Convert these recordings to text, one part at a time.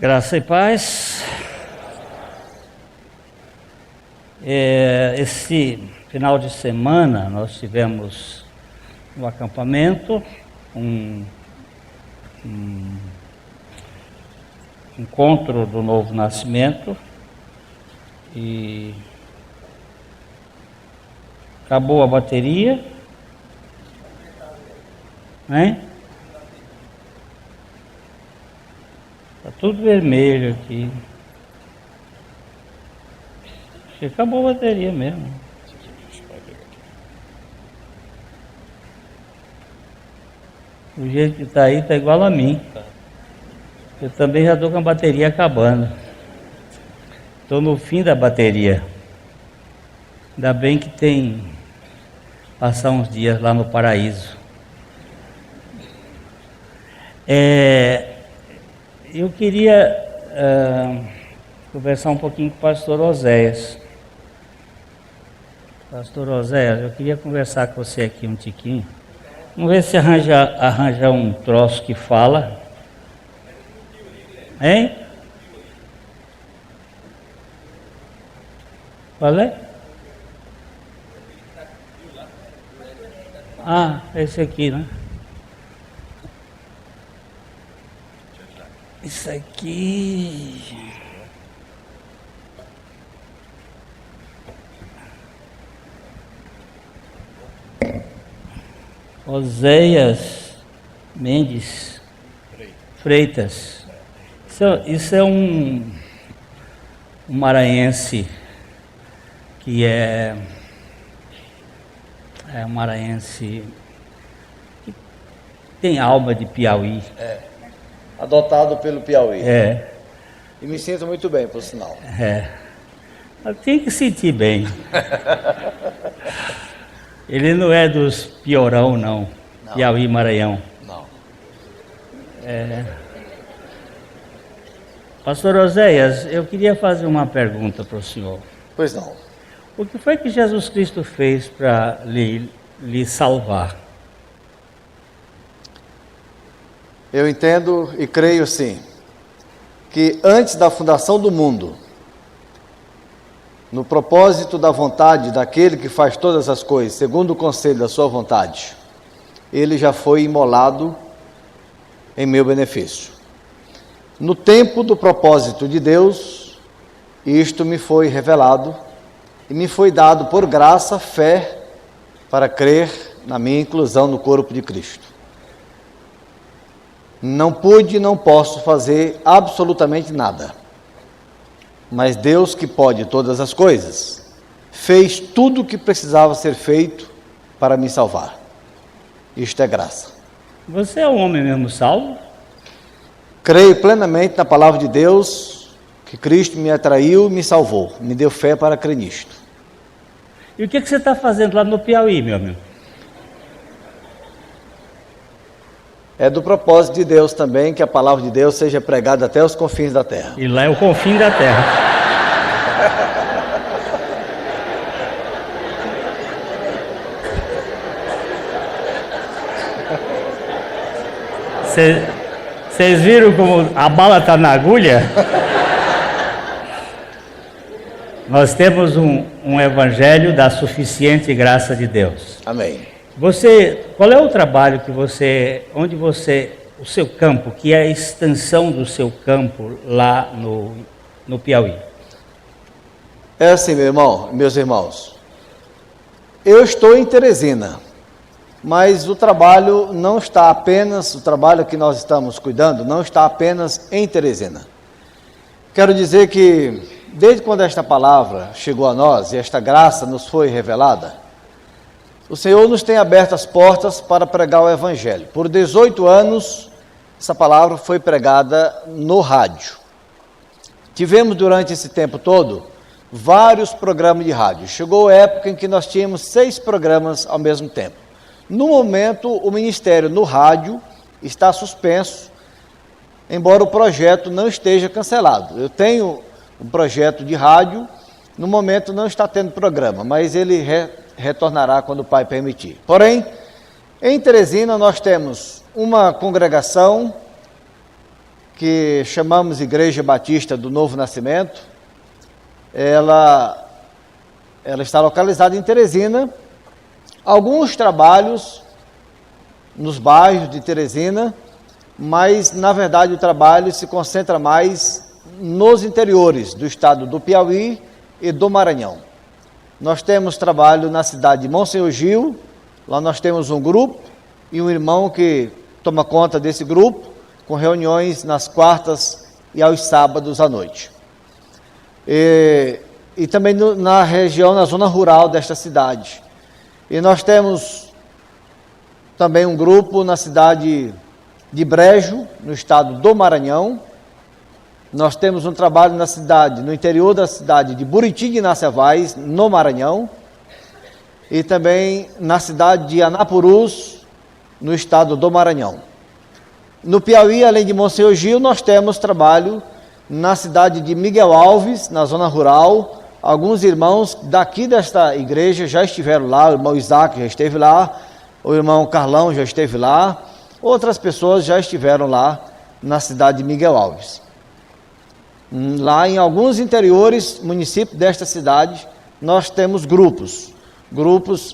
Graça e paz. Esse final de semana nós tivemos um acampamento, um encontro do Novo Nascimento e acabou a bateria, né? Tá tudo vermelho aqui. Acho que acabou a bateria mesmo. O jeito que está aí está igual a mim. Eu também já estou com a bateria acabando. Estou no fim da bateria. Ainda bem que tem passar uns dias lá no paraíso. Eu queria conversar um pouquinho com o pastor Oséias. Pastor Oséias, eu queria conversar com você aqui um tiquinho. Vamos ver se arranja um troço que fala. Hein? Qual é? Ah, esse aqui, né? Isso aqui. Oséias Mendes Freitas. Isso é um maranhense que é um maranhense que tem alma de Piauí. Adotado pelo Piauí. E me sinto muito bem, por sinal. Tem que sentir bem. Ele não é dos piorão, não. Piauí, Maranhão. Não. Pastor Oséias, eu queria fazer uma pergunta para o senhor. Pois não. O que foi que Jesus Cristo fez para lhe salvar? Eu entendo e creio sim, que antes da fundação do mundo, no propósito da vontade daquele que faz todas as coisas, segundo o conselho da sua vontade, ele já foi imolado em meu benefício. No tempo do propósito de Deus, isto me foi revelado e me foi dado por graça, fé, para crer na minha inclusão no corpo de Cristo. Não pude e não posso fazer absolutamente nada. Mas Deus, que pode todas as coisas, fez tudo o que precisava ser feito para me salvar. Isto é graça. Você é um homem mesmo salvo? Creio plenamente na palavra de Deus, que Cristo me atraiu e me salvou. Me deu fé para crer nisto. E o que você está fazendo lá no Piauí, meu amigo? É do propósito de Deus também que a palavra de Deus seja pregada até os confins da terra. E lá é o confim da terra. Vocês viram como a bala está na agulha? Nós temos um evangelho da suficiente graça de Deus. Amém. Qual é o trabalho que o seu campo, que é a extensão do seu campo lá no Piauí? É assim, meu irmão, meus irmãos. Eu estou em Teresina, mas o trabalho que nós estamos cuidando, não está apenas em Teresina. Quero dizer que, desde quando esta palavra chegou a nós e esta graça nos foi revelada, o Senhor nos tem aberto as portas para pregar o Evangelho. Por 18 anos, essa palavra foi pregada no rádio. Tivemos durante esse tempo todo vários programas de rádio. Chegou a época em que nós tínhamos 6 programas ao mesmo tempo. No momento, o ministério no rádio está suspenso, embora o projeto não esteja cancelado. Eu tenho um projeto de rádio, no momento não está tendo programa, mas ele retornará quando o Pai permitir. Porém, em Teresina nós temos uma congregação que chamamos Igreja Batista do Novo Nascimento, ela está localizada em Teresina. Alguns trabalhos nos bairros de Teresina, mas na verdade o trabalho se concentra mais nos interiores do estado do Piauí e do Maranhão. Nós temos trabalho na cidade de Monsenhor Gil, lá nós temos um grupo e um irmão que toma conta desse grupo, com reuniões nas quartas e aos sábados à noite. E também na região, na zona rural desta cidade. E nós temos também um grupo na cidade de Brejo, no estado do Maranhão. Nós temos um trabalho no interior da cidade de Buriti de Inacevais, no Maranhão. E também na cidade de Anapurus, no estado do Maranhão. No Piauí, além de Monsenhor Gil, nós temos trabalho na cidade de Miguel Alves, na zona rural. Alguns irmãos daqui desta igreja já estiveram lá, o irmão Isaac já esteve lá, o irmão Carlão já esteve lá, outras pessoas já estiveram lá na cidade de Miguel Alves. Lá em alguns interiores, municípios desta cidade, nós temos grupos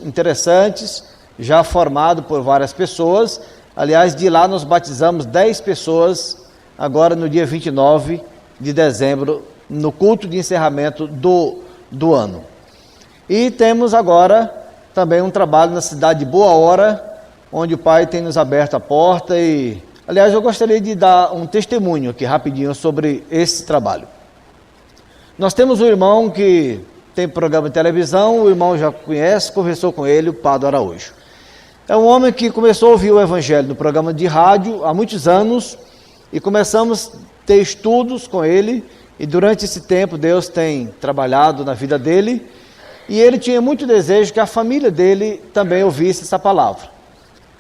interessantes, já formados por várias pessoas. Aliás, de lá nós batizamos 10 pessoas, agora no dia 29 de dezembro, no culto de encerramento do ano. E temos agora também um trabalho na cidade de Boa Hora, onde o Pai tem nos aberto a porta e, aliás, eu gostaria de dar um testemunho aqui rapidinho sobre esse trabalho. Nós temos um irmão que tem programa de televisão, o irmão já conhece, conversou com ele, o Padre Araújo. É um homem que começou a ouvir o Evangelho no programa de rádio há muitos anos e começamos a ter estudos com ele e durante esse tempo Deus tem trabalhado na vida dele e ele tinha muito desejo que a família dele também ouvisse essa palavra.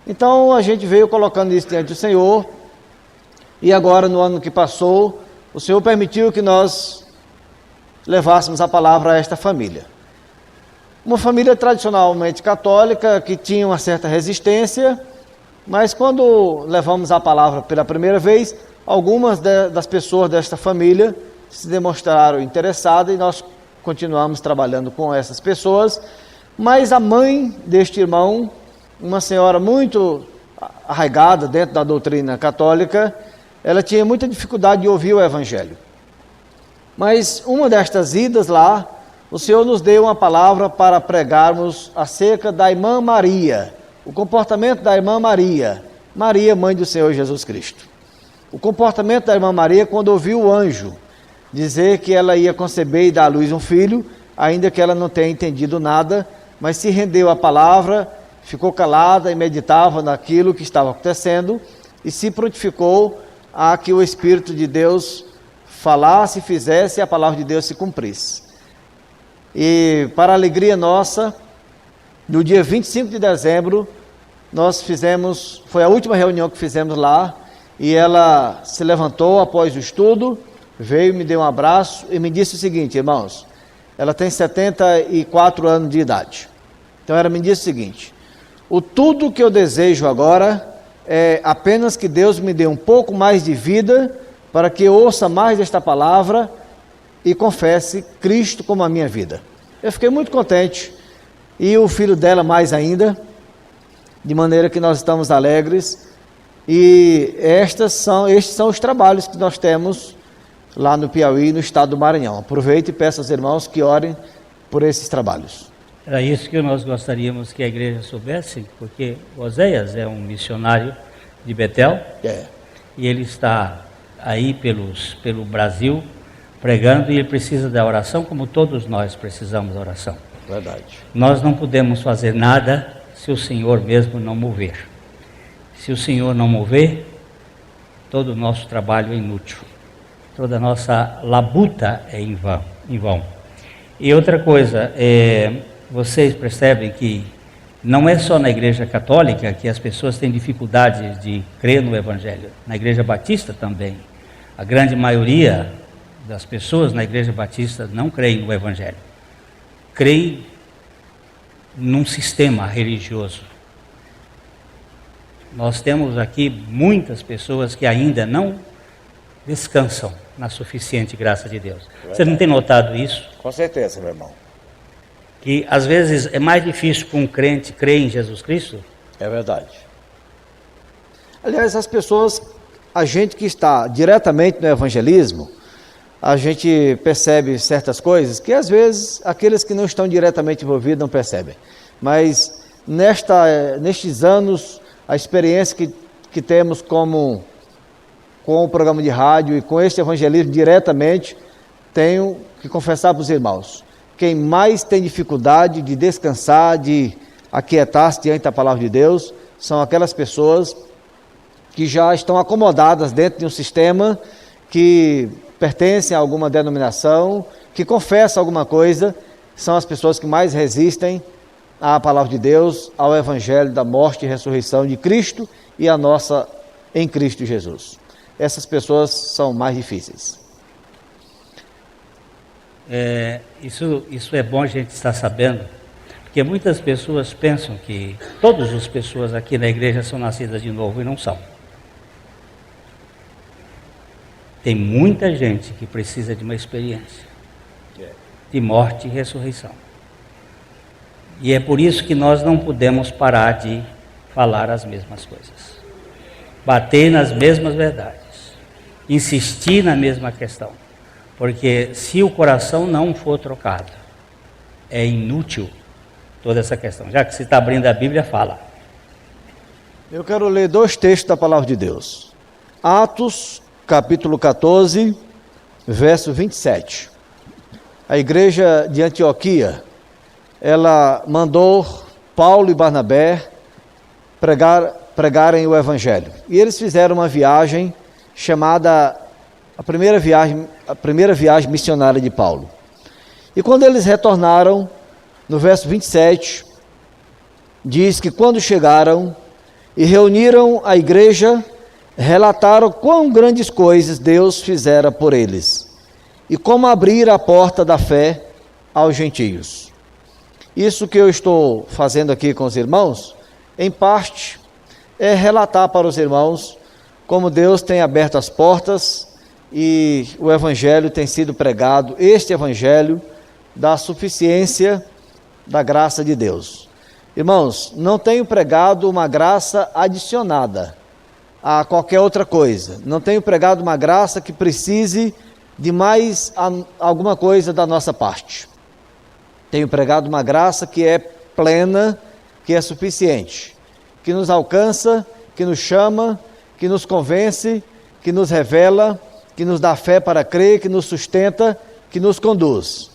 Então a gente veio colocando isso diante do Senhor e agora no ano que passou o Senhor permitiu que nós levássemos a palavra a esta família. Uma família tradicionalmente católica que tinha uma certa resistência, mas quando levamos a palavra pela primeira vez, algumas das pessoas desta família se demonstraram interessadas e nós continuamos trabalhando com essas pessoas. Mas a mãe deste irmão, uma senhora muito arraigada dentro da doutrina católica, ela tinha muita dificuldade de ouvir o Evangelho. Mas uma destas idas lá, o Senhor nos deu uma palavra para pregarmos acerca da irmã Maria, o comportamento da irmã Maria, Maria, mãe do Senhor Jesus Cristo. O comportamento da irmã Maria quando ouviu o anjo dizer que ela ia conceber e dar à luz um filho, ainda que ela não tenha entendido nada, mas se rendeu à palavra, ficou calada e meditava naquilo que estava acontecendo e se prontificou a que o Espírito de Deus falasse e fizesse e a palavra de Deus se cumprisse. E para a alegria nossa, no dia 25 de dezembro, foi a última reunião que fizemos lá, e ela se levantou após o estudo, veio, me deu um abraço e me disse o seguinte: irmãos, ela tem 74 anos de idade. Então ela me disse o seguinte: tudo que eu desejo agora é apenas que Deus me dê um pouco mais de vida para que eu ouça mais esta palavra e confesse Cristo como a minha vida. Eu fiquei muito contente, e o filho dela mais ainda, de maneira que nós estamos alegres, e estes são os trabalhos que nós temos lá no Piauí, no estado do Maranhão. Aproveite e peço aos irmãos que orem por esses trabalhos. Era isso que nós gostaríamos que a igreja soubesse, porque Oséias é um missionário de Betel, e ele está aí pelo Brasil, pregando, e ele precisa da oração, como todos nós precisamos da oração. Verdade. Nós não podemos fazer nada se o Senhor mesmo não mover. Se o Senhor não mover, todo o nosso trabalho é inútil. Toda a nossa labuta é em vão. E outra coisa, vocês percebem que não é só na igreja católica que as pessoas têm dificuldade de crer no Evangelho. Na igreja batista também. A grande maioria das pessoas na igreja batista não creem no Evangelho. Creem num sistema religioso. Nós temos aqui muitas pessoas que ainda não descansam na suficiente graça de Deus. Você não tem notado isso? Com certeza, meu irmão. Que às vezes é mais difícil para um crente crer em Jesus Cristo? É verdade. Aliás, as pessoas, a gente que está diretamente no evangelismo, a gente percebe certas coisas que às vezes aqueles que não estão diretamente envolvidos não percebem. Mas nestes anos, a experiência que temos com o programa de rádio e com este evangelismo diretamente, tenho que confessar para os irmãos, quem mais tem dificuldade de descansar, de aquietar-se diante da palavra de Deus, são aquelas pessoas que já estão acomodadas dentro de um sistema, que pertencem a alguma denominação, que confessam alguma coisa, são as pessoas que mais resistem à palavra de Deus, ao evangelho da morte e ressurreição de Cristo e a nossa em Cristo Jesus. Essas pessoas são mais difíceis. Isso é bom a gente estar sabendo, porque muitas pessoas pensam que todas as pessoas aqui na igreja são nascidas de novo e não são. Tem muita gente que precisa de uma experiência de morte e ressurreição. E é por isso que nós não podemos parar de falar as mesmas coisas, bater nas mesmas verdades, insistir na mesma questão, porque se o coração não for trocado, é inútil toda essa questão. Já que você está abrindo a Bíblia, fala. Eu quero ler 2 textos da palavra de Deus. Atos, capítulo 14, verso 27. A igreja de Antioquia, ela mandou Paulo e Barnabé pregarem o evangelho. E eles fizeram uma viagem chamada a primeira viagem missionária de Paulo. E quando eles retornaram, no verso 27, diz que quando chegaram e reuniram a igreja, relataram quão grandes coisas Deus fizera por eles e como abrir a porta da fé aos gentios. Isso que eu estou fazendo aqui com os irmãos, em parte, é relatar para os irmãos como Deus tem aberto as portas e o evangelho tem sido pregado, este evangelho da suficiência da graça de Deus. Irmãos, não tenho pregado uma graça adicionada a qualquer outra coisa. Não tenho pregado uma graça que precise de mais alguma coisa da nossa parte. Tenho pregado uma graça que é plena, que é suficiente, que nos alcança, que nos chama, que nos convence, que nos revela, que nos dá fé para crer, que nos sustenta, que nos conduz,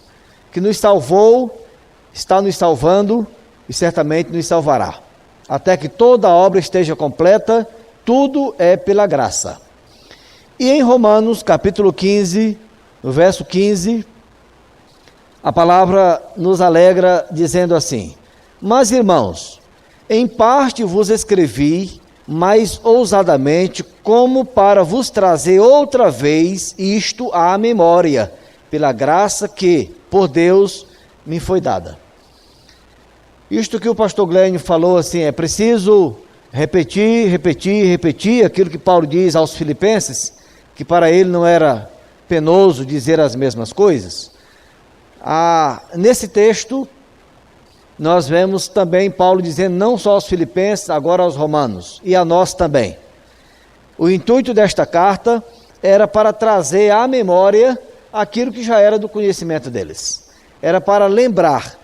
que nos salvou, está nos salvando e certamente nos salvará. Até que toda a obra esteja completa, tudo é pela graça. E em Romanos, capítulo 15, no verso 15, a palavra nos alegra dizendo assim: mas, irmãos, em parte vos escrevi mais ousadamente, como para vos trazer outra vez isto à memória, pela graça que, por Deus, me foi dada. Isto que o pastor Glênio falou assim, é preciso repetir aquilo que Paulo diz aos filipenses, que para ele não era penoso dizer as mesmas coisas. Nesse texto, nós vemos também Paulo dizendo não só aos filipenses, agora aos romanos, e a nós também. O intuito desta carta era para trazer à memória aquilo que já era do conhecimento deles. Era para lembrar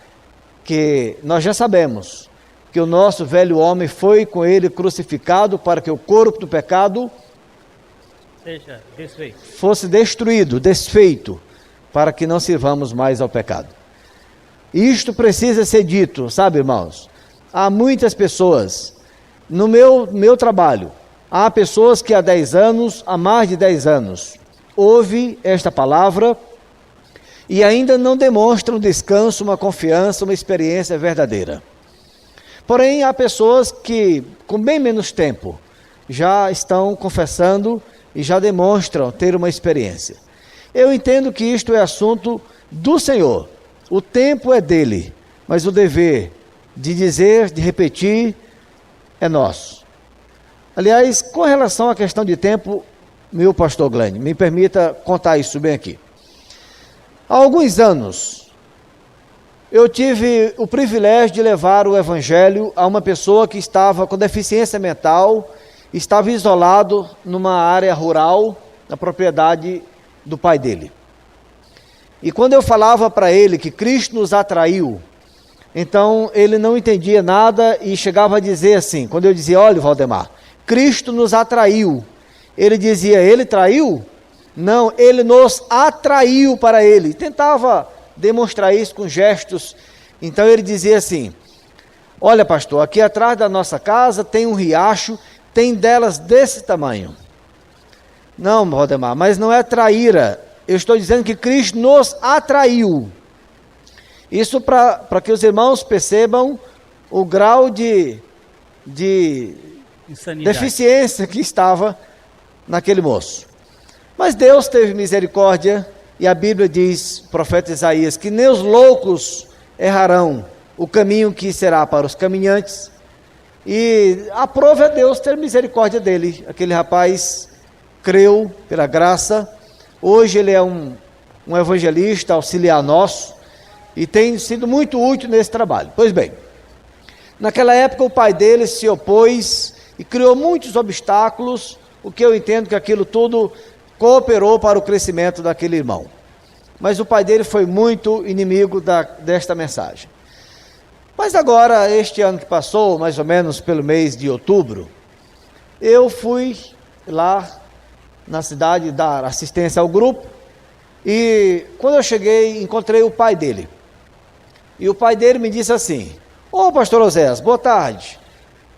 que nós já sabemos que o nosso velho homem foi com ele crucificado para que o corpo do pecado fosse destruído, desfeito, para que não sirvamos mais ao pecado. Isto precisa ser dito, sabe, irmãos? Há muitas pessoas, no meu trabalho, há pessoas que há mais de 10 anos, ouvem esta palavra e ainda não demonstram descanso, uma confiança, uma experiência verdadeira. Porém, há pessoas que, com bem menos tempo, já estão confessando e já demonstram ter uma experiência. Eu entendo que isto é assunto do Senhor. O tempo é dele, mas o dever de dizer, de repetir, é nosso. Aliás, com relação à questão de tempo, meu pastor Glenn, me permita contar isso bem aqui. Há alguns anos, eu tive o privilégio de levar o evangelho a uma pessoa que estava com deficiência mental, estava isolado numa área rural, na propriedade do pai dele. E quando eu falava para ele que Cristo nos atraiu, então ele não entendia nada e chegava a dizer assim, quando eu dizia, olha Valdemar, Cristo nos atraiu, ele dizia, ele traiu? Não, ele nos atraiu para ele. Tentava demonstrar isso com gestos. Então ele dizia assim, olha pastor, aqui atrás da nossa casa tem um riacho, tem delas desse tamanho. Não, Valdemar, mas não é traíra. Eu estou dizendo que Cristo nos atraiu. Isso para que os irmãos percebam o grau de deficiência que estava naquele moço. Mas Deus teve misericórdia e a Bíblia diz, o profeta Isaías, que nem os loucos errarão o caminho que será para os caminhantes. E a prova é Deus ter misericórdia dele. Aquele rapaz creu pela graça. Hoje ele é um evangelista auxiliar nosso e tem sido muito útil nesse trabalho. Pois bem, naquela época o pai dele se opôs e criou muitos obstáculos, o que eu entendo que aquilo tudo cooperou para o crescimento daquele irmão. Mas o pai dele foi muito inimigo desta mensagem. Mas agora, este ano que passou, mais ou menos pelo mês de outubro, eu fui lá na cidade dar assistência ao grupo e quando eu cheguei, encontrei o pai dele. E o pai dele me disse assim, ô pastor Oséias, boa tarde,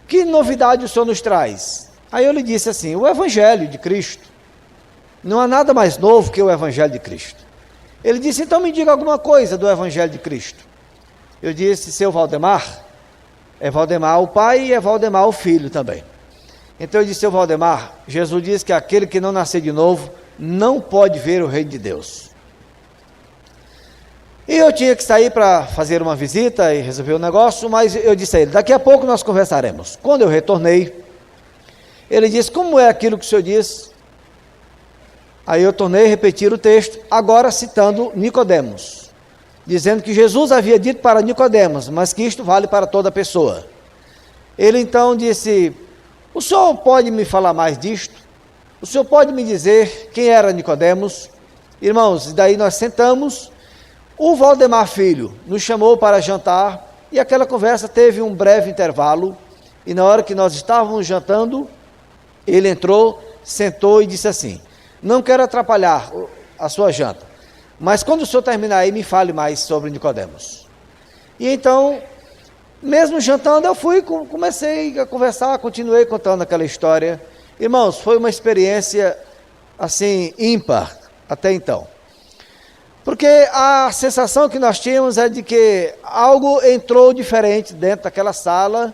que novidade o senhor nos traz? Aí eu lhe disse assim, o evangelho de Cristo. Não há nada mais novo que o evangelho de Cristo. Ele disse, então me diga alguma coisa do evangelho de Cristo. Eu disse, seu Valdemar, é Valdemar o pai e é Valdemar o filho também. Então eu disse, seu Valdemar, Jesus diz que aquele que não nascer de novo não pode ver o reino de Deus. E eu tinha que sair para fazer uma visita e resolver um negócio, mas eu disse a ele, daqui a pouco nós conversaremos. Quando eu retornei, ele disse, como é aquilo que o senhor disse? Aí eu tornei a repetir o texto, agora citando Nicodemos, dizendo que Jesus havia dito para Nicodemos, mas que isto vale para toda pessoa. Ele então disse, o senhor pode me falar mais disto? O senhor pode me dizer quem era Nicodemos? Irmãos, daí nós sentamos, o Valdemar Filho nos chamou para jantar, e aquela conversa teve um breve intervalo, e na hora que nós estávamos jantando, ele entrou, sentou e disse assim, não quero atrapalhar a sua janta, mas quando o senhor terminar aí, me fale mais sobre Nicodemos. E então, mesmo jantando, eu comecei a conversar, continuei contando aquela história. Irmãos, foi uma experiência, assim, ímpar, até então. Porque a sensação que nós tínhamos é de que algo entrou diferente dentro daquela sala,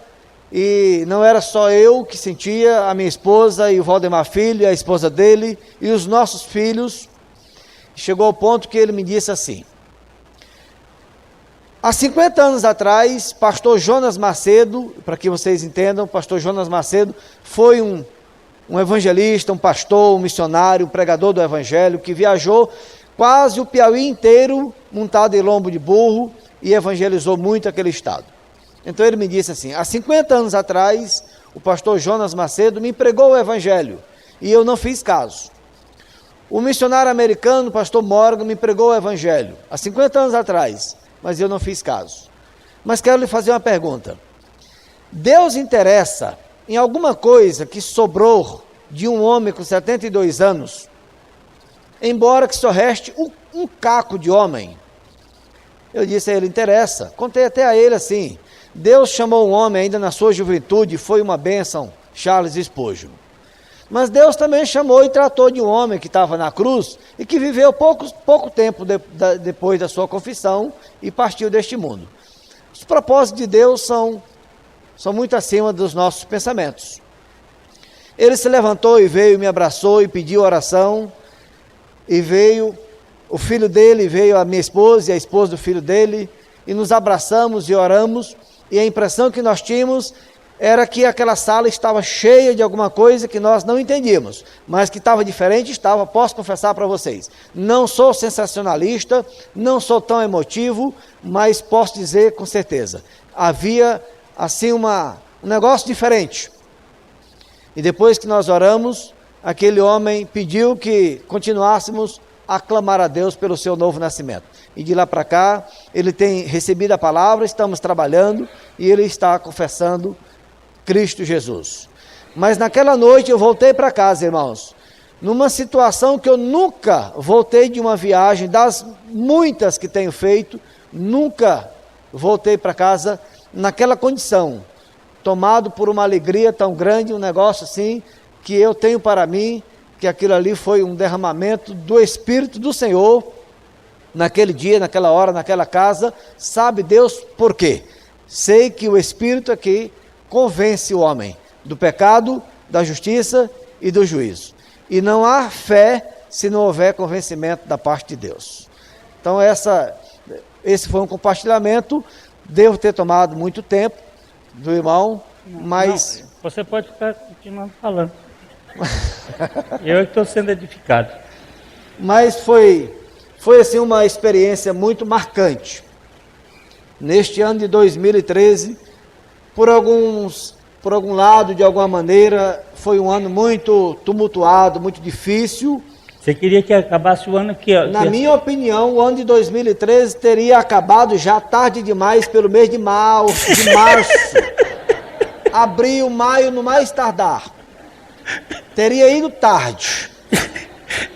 e não era só eu que sentia, a minha esposa e o Valdemar Filho, a esposa dele, e os nossos filhos. Chegou ao ponto que ele me disse assim, há 50 anos atrás, pastor Jonas Macedo, para que vocês entendam, pastor Jonas Macedo foi um evangelista, um pastor, um missionário, um pregador do evangelho, que viajou quase o Piauí inteiro, montado em lombo de burro, e evangelizou muito aquele estado. Então ele me disse assim, há 50 anos atrás, o pastor Jonas Macedo me pregou o evangelho, e eu não fiz caso. O missionário americano, o pastor Morgan, me pregou o evangelho, há 50 anos atrás, mas eu não fiz caso. Mas quero lhe fazer uma pergunta. Deus interessa em alguma coisa que sobrou de um homem com 72 anos, embora que só reste um caco de homem? Eu disse a ele, interessa. Contei até a ele assim, Deus chamou um homem ainda na sua juventude, foi uma bênção, Charles Spurgeon. Mas Deus também chamou e tratou de um homem que estava na cruz e que viveu pouco tempo depois da sua confissão e partiu deste mundo. Os propósitos de Deus são muito acima dos nossos pensamentos. Ele se levantou e veio, me abraçou e pediu oração, e veio o filho dele, veio a minha esposa e a esposa do filho dele, e nos abraçamos e oramos, e a impressão que nós tínhamos era que aquela sala estava cheia de alguma coisa que nós não entendíamos, mas que estava diferente, estava, posso confessar para vocês. Não sou sensacionalista, não sou tão emotivo, mas posso dizer com certeza, havia assim um negócio diferente. E depois que nós oramos, aquele homem pediu que continuássemos a clamar a Deus pelo seu novo nascimento. E de lá para cá, ele tem recebido a palavra, estamos trabalhando e ele está confessando Cristo Jesus. Mas naquela noite eu voltei para casa, irmãos, numa situação que eu nunca voltei de uma viagem, das muitas que tenho feito, nunca voltei para casa naquela condição, tomado por uma alegria tão grande, um negócio assim, que eu tenho para mim, que aquilo ali foi um derramamento do Espírito do Senhor, naquele dia, naquela hora, naquela casa. Sabe Deus por quê? Sei que o Espírito aqui convence o homem do pecado, da justiça e do juízo. E não há fé se não houver convencimento da parte de Deus. Então esse foi um compartilhamento, devo ter tomado muito tempo do irmão, mas... Não, você pode ficar continuando falando. Eu estou sendo edificado. Mas foi assim uma experiência muito marcante. Neste ano de 2013, por algum lado, de alguma maneira, foi um ano muito tumultuado, muito difícil. Você queria que acabasse o ano que... Na minha opinião, o ano de 2013 teria acabado já tarde demais, pelo mês de março, abril, maio, no mais tardar. Teria ido tarde.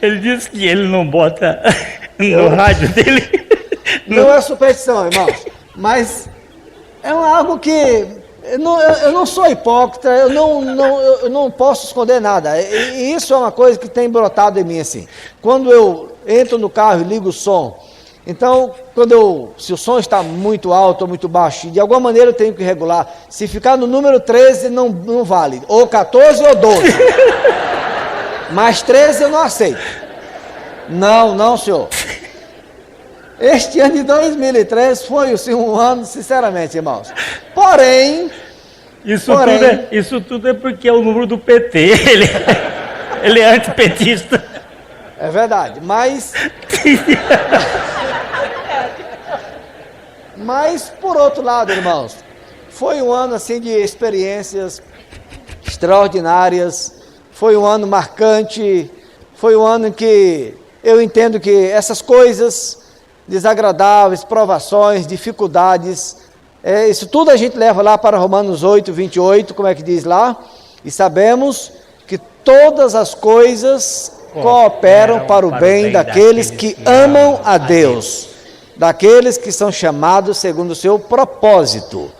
Ele disse que ele não bota no rádio dele. Não é superstição, irmãos, mas é algo que eu não sou hipócrita, eu não posso esconder nada. E isso é uma coisa que tem brotado em mim assim. Quando eu entro no carro e ligo o som, então, se o som está muito alto ou muito baixo, de alguma maneira eu tenho que regular. Se ficar no número 13, não vale. Ou 14 ou 12. Mas 13 eu não aceito. Não, senhor. Este ano de 2013 foi assim, um ano, sinceramente, irmãos. Porém... Isso tudo é porque é o número do PT. Ele é antipetista. É verdade, mas por outro lado, irmãos, foi um ano assim de experiências extraordinárias, foi um ano marcante, foi um ano em que eu entendo que essas coisas desagradáveis, provações, dificuldades, isso tudo a gente leva lá para Romanos 8, 28, como é que diz lá? E sabemos que todas as coisas cooperam para o bem daqueles que amam a Deus, daqueles que são chamados segundo o seu propósito.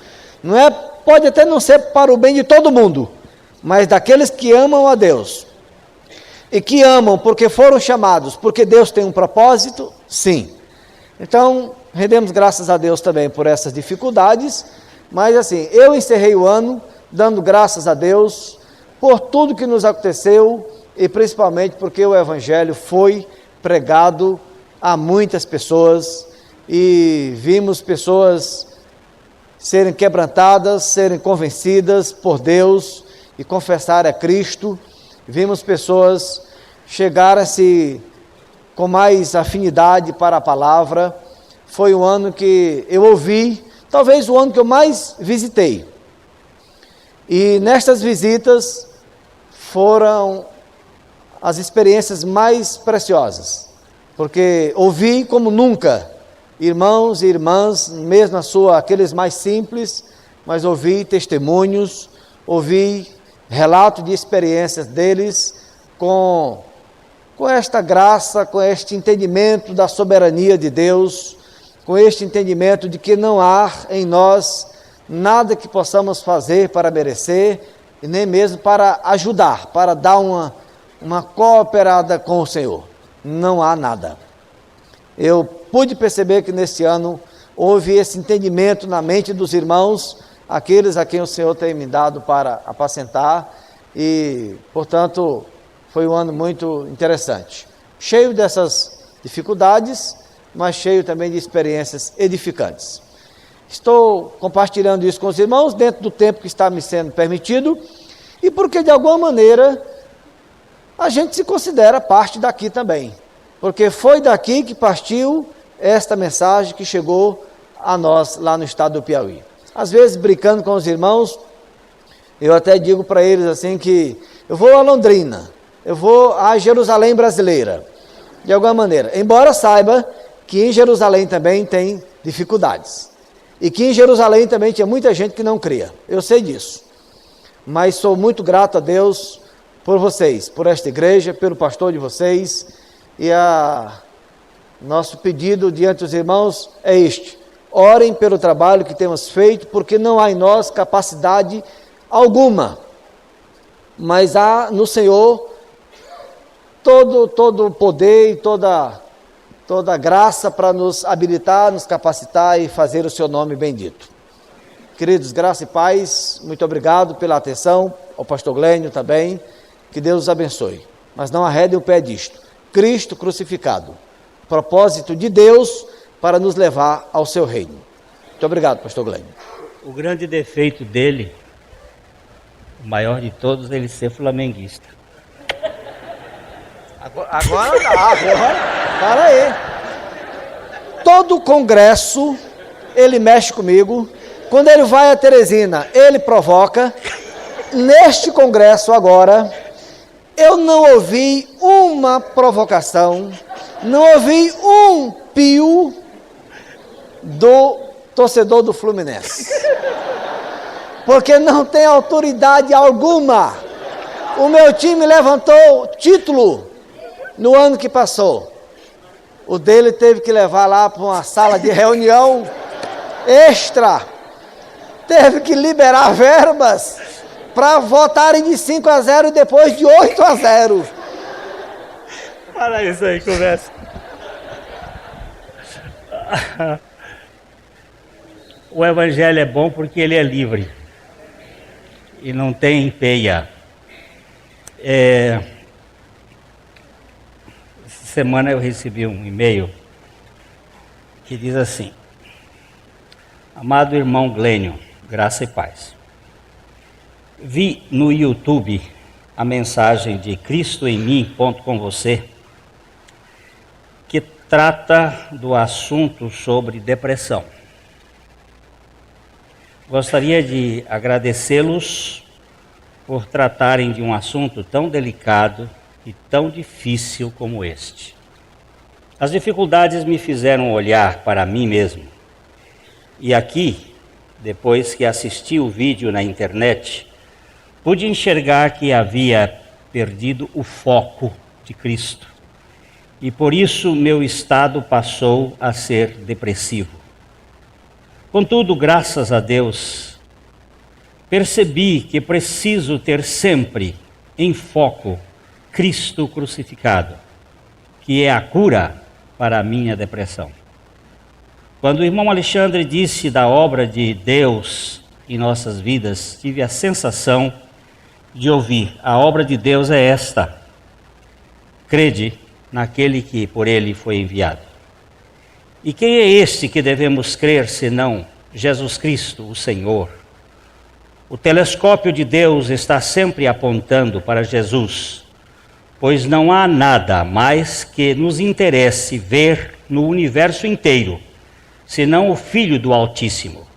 Pode até não ser para o bem de todo mundo, mas daqueles que amam a Deus. E que amam porque foram chamados, porque Deus tem um propósito, sim. Então, rendemos graças a Deus também por essas dificuldades, mas assim, eu encerrei o ano dando graças a Deus por tudo que nos aconteceu, e principalmente porque o Evangelho foi pregado a muitas pessoas, e vimos pessoas serem quebrantadas, serem convencidas por Deus e confessar a Cristo. Vimos pessoas chegarem-se com mais afinidade para a palavra. Foi um ano que eu ouvi, talvez o ano que eu mais visitei. E nestas visitas foram as experiências mais preciosas, porque ouvi como nunca irmãos e irmãs, mesmo aqueles mais simples, mas ouvi testemunhos, ouvi relato de experiências deles com esta graça, com este entendimento da soberania de Deus, com este entendimento de que não há em nós nada que possamos fazer para merecer, e nem mesmo para ajudar, para dar uma cooperada com o Senhor. Não há nada. Eu pude perceber que neste ano houve esse entendimento na mente dos irmãos, aqueles a quem o Senhor tem me dado para apacentar, e, portanto, foi um ano muito interessante. Cheio dessas dificuldades, mas cheio também de experiências edificantes. estou compartilhando isso com os irmãos dentro do tempo que está me sendo permitido e porque de alguma maneira a gente se considera parte daqui também, porque foi daqui que partiu esta mensagem que chegou a nós lá no estado do Piauí. Às vezes, brincando com os irmãos, eu até digo para eles assim que eu vou a Londrina, eu vou a Jerusalém brasileira, de alguma maneira, embora saiba que em Jerusalém também tem dificuldades, e que em Jerusalém também tinha muita gente que não cria, eu sei disso, mas sou muito grato a Deus por vocês, por esta igreja, pelo pastor de vocês, e nosso pedido diante dos irmãos é este: orem pelo trabalho que temos feito, porque não há em nós capacidade alguma, mas há no Senhor todo o poder e toda graça para nos habilitar, nos capacitar e fazer o seu nome bendito. Queridos, graça e paz, muito obrigado pela atenção, ao pastor Glênio também, que Deus os abençoe, mas não arredem o pé disto. Cristo crucificado, propósito de Deus para nos levar ao seu reino. Muito obrigado, pastor Glênio. O grande defeito dele, o maior de todos, é ele ser flamenguista. Agora para aí. Todo congresso, ele mexe comigo. Quando ele vai a Teresina, ele provoca. Neste congresso agora, eu não ouvi uma provocação, não ouvi um pio do torcedor do Fluminense. Porque não tem autoridade alguma. O meu time levantou título no ano que passou. O dele teve que levar lá para uma sala de reunião extra. Teve que liberar verbas para votarem de 5-0 e depois de 8-0. Para isso aí, conversa. O evangelho é bom porque ele é livre e não tem peia. Essa semana eu recebi um e-mail que diz assim: amado irmão Glênio, graça e paz. Vi no YouTube a mensagem de Cristo em mim, ponto com você, que trata do assunto sobre depressão. Gostaria de agradecê-los por tratarem de um assunto tão delicado e tão difícil como este. As dificuldades me fizeram olhar para mim mesmo. E aqui, depois que assisti o vídeo na internet, pude enxergar que havia perdido o foco de Cristo. E por isso meu estado passou a ser depressivo. Contudo, graças a Deus, percebi que preciso ter sempre em foco Cristo crucificado, que é a cura para a minha depressão. Quando o irmão Alexandre disse da obra de Deus em nossas vidas, tive a sensação de ouvir: a obra de Deus é esta, crede naquele que por ele foi enviado. E quem é este que devemos crer senão Jesus Cristo, o Senhor? O telescópio de Deus está sempre apontando para Jesus, pois não há nada mais que nos interesse ver no universo inteiro, senão o Filho do Altíssimo.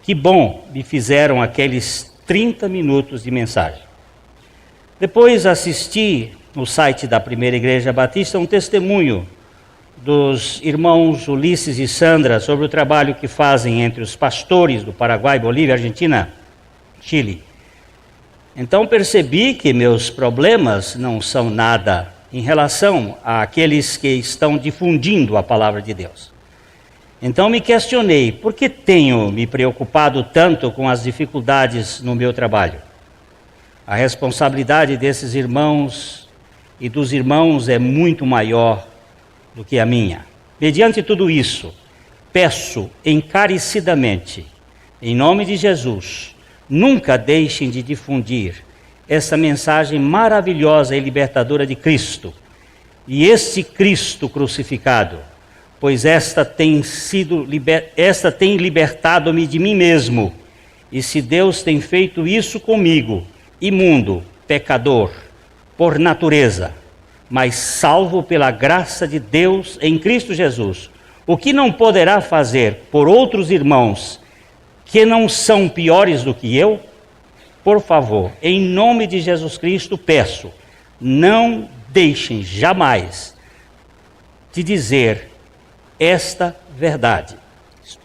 Que bom me fizeram aqueles 30 minutos de mensagem. Depois assisti no site da Primeira Igreja Batista um testemunho dos irmãos Ulisses e Sandra sobre o trabalho que fazem entre os pastores do Paraguai, Bolívia, Argentina, Chile. Então percebi que meus problemas não são nada em relação àqueles que estão difundindo a palavra de Deus. Então me questionei: por que tenho me preocupado tanto com as dificuldades no meu trabalho? A responsabilidade desses irmãos e dos irmãos é muito maior do que a minha. Mediante tudo isso, peço encarecidamente, em nome de Jesus, nunca deixem de difundir essa mensagem maravilhosa e libertadora de Cristo. E este Cristo crucificado, pois esta tem libertado-me de mim mesmo. E se Deus tem feito isso comigo, imundo, pecador, por natureza, mas salvo pela graça de Deus em Cristo Jesus, o que não poderá fazer por outros irmãos que não são piores do que eu? Por favor, em nome de Jesus Cristo, peço, não deixem jamais de dizer esta verdade.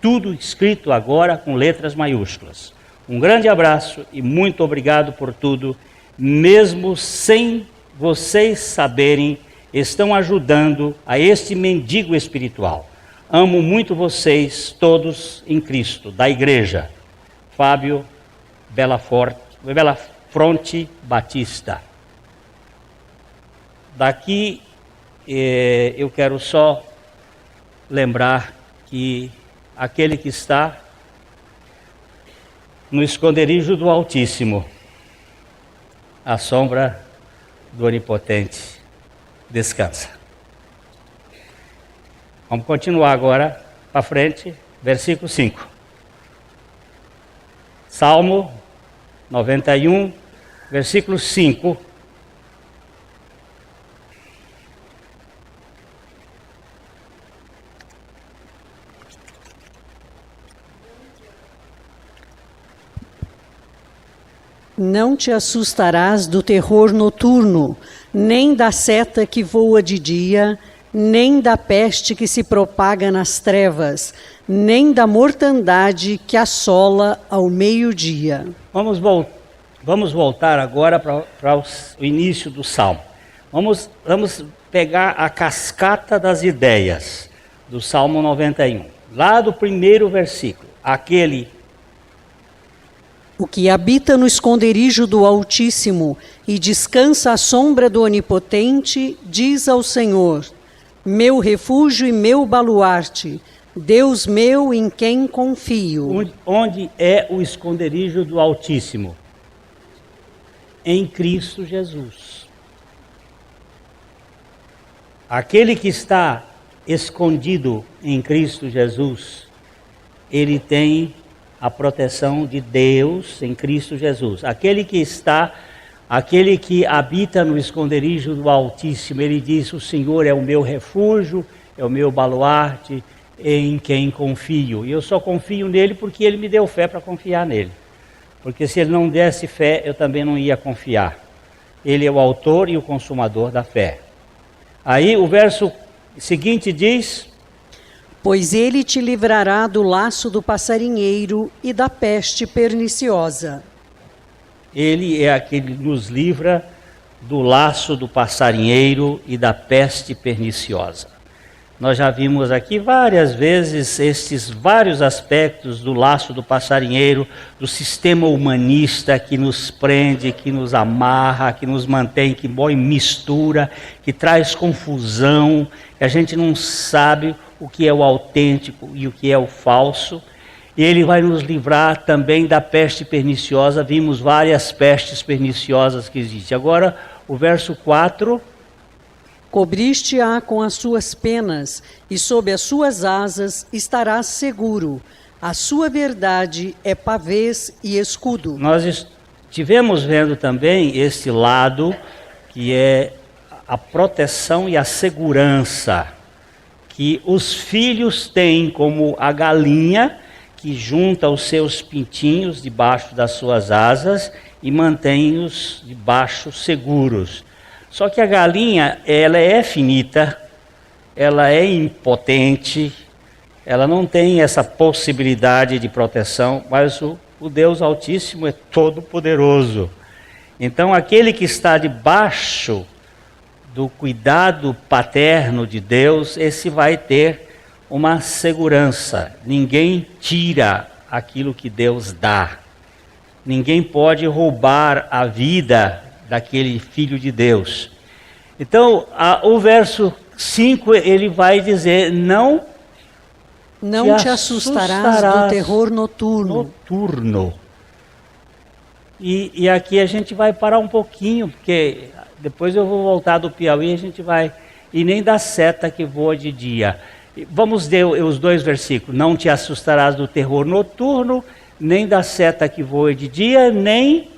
Tudo escrito agora com letras maiúsculas. Um grande abraço e muito obrigado por tudo. Mesmo sem vocês saberem, estão ajudando a este mendigo espiritual. Amo muito vocês todos em Cristo, da igreja. Fábio Belafronte Batista. Daqui eu quero só lembrar que aquele que está no esconderijo do Altíssimo, à sombra do Onipotente, descansa. Vamos continuar agora para frente, versículo 5. Salmo 91, versículo 5. Não te assustarás do terror noturno, nem da seta que voa de dia, nem da peste que se propaga nas trevas, nem da mortandade que assola ao meio-dia. Vamos voltar agora para o início do Salmo. Vamos pegar a cascata das ideias do Salmo 91. Lá do primeiro versículo, O que habita no esconderijo do Altíssimo e descansa à sombra do Onipotente, diz ao Senhor: meu refúgio e meu baluarte, Deus meu em quem confio. Onde é o esconderijo do Altíssimo? Em Cristo Jesus. Aquele que está escondido em Cristo Jesus, ele tem a proteção de Deus em Cristo Jesus. Aquele que habita no esconderijo do Altíssimo, ele diz: o Senhor é o meu refúgio, é o meu baluarte, em quem confio. E eu só confio nele porque ele me deu fé para confiar nele. Porque se ele não desse fé, eu também não ia confiar. Ele é o autor e o consumador da fé. Aí o verso seguinte diz: pois ele te livrará do laço do passarinheiro e da peste perniciosa. Ele é aquele que nos livra do laço do passarinheiro e da peste perniciosa. Nós já vimos aqui várias vezes estes vários aspectos do laço do passarinheiro, do sistema humanista que nos prende, que nos amarra, que nos mantém, que põe mistura, que traz confusão, que a gente não sabe o que é o autêntico e o que é o falso. E ele vai nos livrar também da peste perniciosa. Vimos várias pestes perniciosas que existem. Agora, o verso 4... cobriste-a com as suas penas, e sob as suas asas estarás seguro. A sua verdade é pavês e escudo. Nós estivemos vendo também esse lado, que é a proteção e a segurança que os filhos têm, como a galinha que junta os seus pintinhos debaixo das suas asas e mantém-os debaixo seguros. Só que a galinha, ela é finita, ela é impotente, ela não tem essa possibilidade de proteção, mas o Deus Altíssimo é todo poderoso. Então aquele que está debaixo do cuidado paterno de Deus, esse vai ter uma segurança. Ninguém tira aquilo que Deus dá. Ninguém pode roubar a vida daquele filho de Deus. Então, o verso 5, ele vai dizer: não te assustarás do terror noturno. E aqui a gente vai parar um pouquinho, porque depois eu vou voltar do Piauí, a gente vai... E nem da seta que voa de dia. Vamos ler os dois versículos. Não te assustarás do terror noturno, nem da seta que voa de dia, nem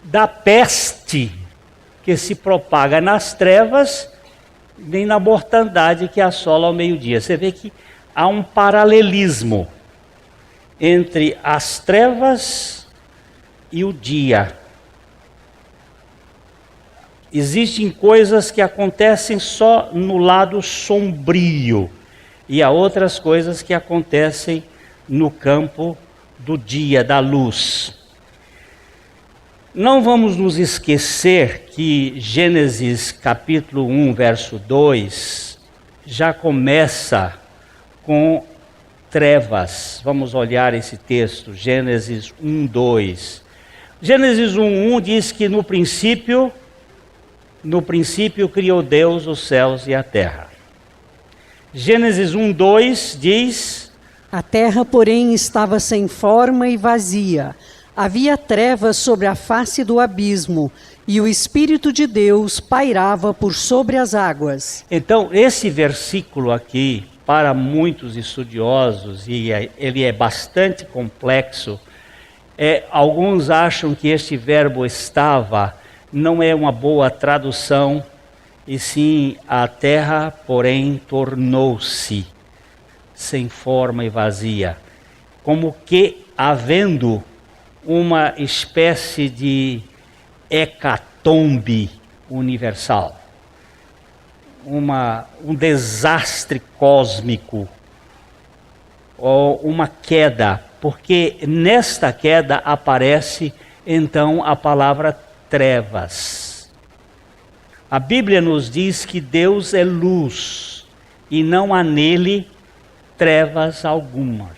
da peste que se propaga nas trevas, nem na mortandade que assola ao meio-dia. Você vê que há um paralelismo entre as trevas e o dia. Existem coisas que acontecem só no lado sombrio e há outras coisas que acontecem no campo do dia, da luz. Não vamos nos esquecer que Gênesis capítulo 1, verso 2, já começa com trevas. Vamos olhar esse texto, Gênesis 1, 2. Gênesis 1, 1 diz que no princípio criou Deus os céus e a terra. Gênesis 1, 2 diz: A terra, porém, estava sem forma e vazia. Havia trevas sobre a face do abismo, e o Espírito de Deus pairava por sobre as águas. Então, esse versículo aqui, para muitos estudiosos, e ele é bastante complexo, alguns acham que este verbo estava não é uma boa tradução, e sim a terra, porém, tornou-se sem forma e vazia, como que havendo uma espécie de hecatombe universal, um desastre cósmico, ou uma queda, porque nesta queda aparece então a palavra trevas. A Bíblia nos diz que Deus é luz e não há nele trevas algumas.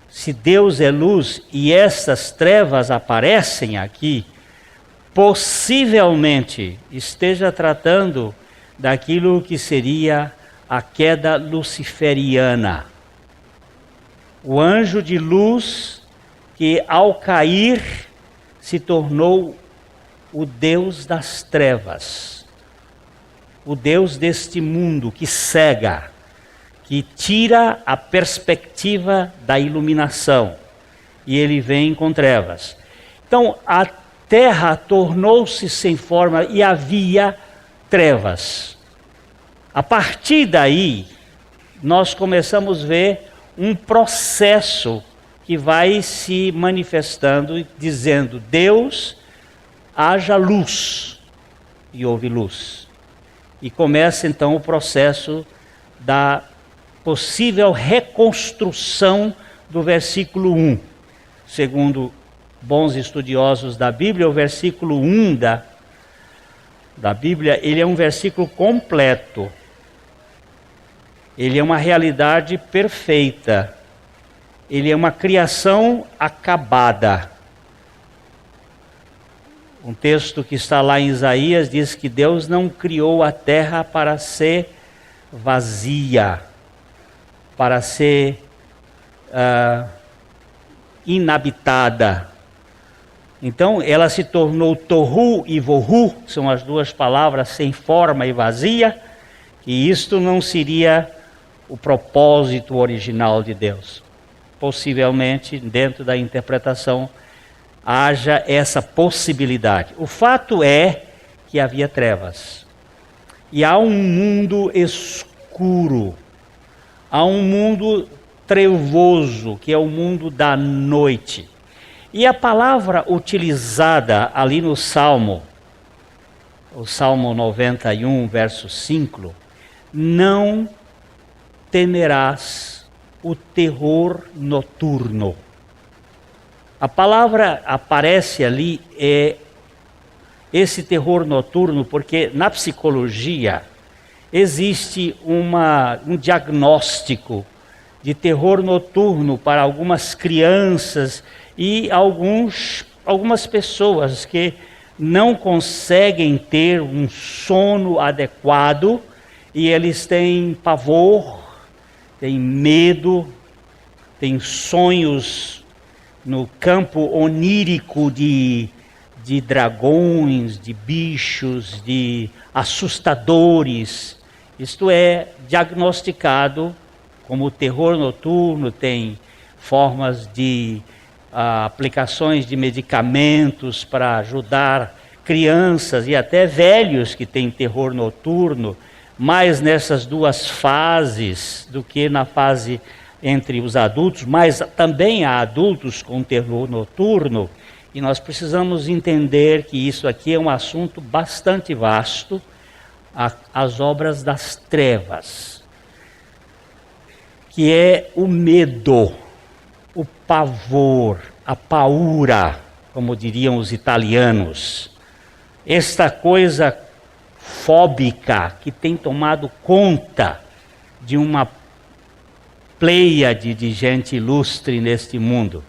Se Deus é luz e essas trevas aparecem aqui, possivelmente esteja tratando daquilo que seria a queda luciferiana. O anjo de luz que ao cair se tornou o Deus das trevas, o Deus deste mundo que cega, que tira a perspectiva da iluminação, e ele vem com trevas. Então a terra tornou-se sem forma e havia trevas. A partir daí, nós começamos a ver um processo que vai se manifestando, dizendo: Deus, haja luz, e houve luz. E começa então o processo da possível reconstrução do versículo 1. Segundo bons estudiosos da Bíblia, o versículo 1 da Bíblia, ele é um versículo completo. Ele é uma realidade perfeita. Ele é uma criação acabada. Um texto que está lá em Isaías diz que Deus não criou a terra para ser vazia, para ser inabitada. Então ela se tornou tohu e vohu, são as duas palavras, sem forma e vazia, e isto não seria o propósito original de Deus. Possivelmente, dentro da interpretação, haja essa possibilidade. O fato é que havia trevas, e há um mundo escuro, há um mundo trevoso, que é o mundo da noite. E a palavra utilizada ali no Salmo, o Salmo 91, verso 5, não temerás o terror noturno. A palavra aparece ali, esse terror noturno, porque na psicologia existe um diagnóstico de terror noturno para algumas crianças e algumas pessoas que não conseguem ter um sono adequado e eles têm pavor, têm medo, têm sonhos no campo onírico de dragões, de bichos, de assustadores. Isto é diagnosticado como terror noturno, tem formas de aplicações de medicamentos para ajudar crianças e até velhos que têm terror noturno, mais nessas duas fases do que na fase entre os adultos, mas também há adultos com terror noturno, e nós precisamos entender que isso aqui é um assunto bastante vasto, as obras das trevas, que é o medo, o pavor, a paura, como diriam os italianos, esta coisa fóbica que tem tomado conta de uma pleiade de gente ilustre neste mundo.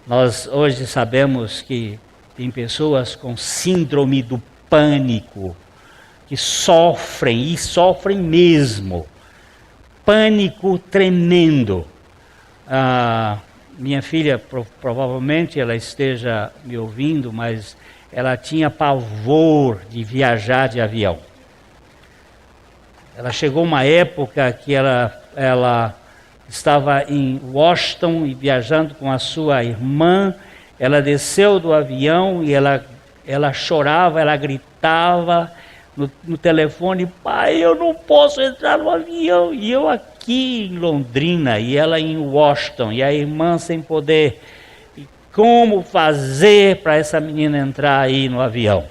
Nós hoje sabemos que tem pessoas com síndrome do pânico, que sofrem, e sofrem mesmo, pânico tremendo. Minha filha, provavelmente ela esteja me ouvindo, mas ela tinha pavor de viajar de avião. Ela chegou uma época que ela estava em Washington e viajando com a sua irmã. Ela desceu do avião e ela chorava, ela gritava no telefone: pai, eu não posso entrar no avião. E eu aqui em Londrina e ela em Washington, e a irmã sem poder. E como fazer para essa menina entrar aí no avião?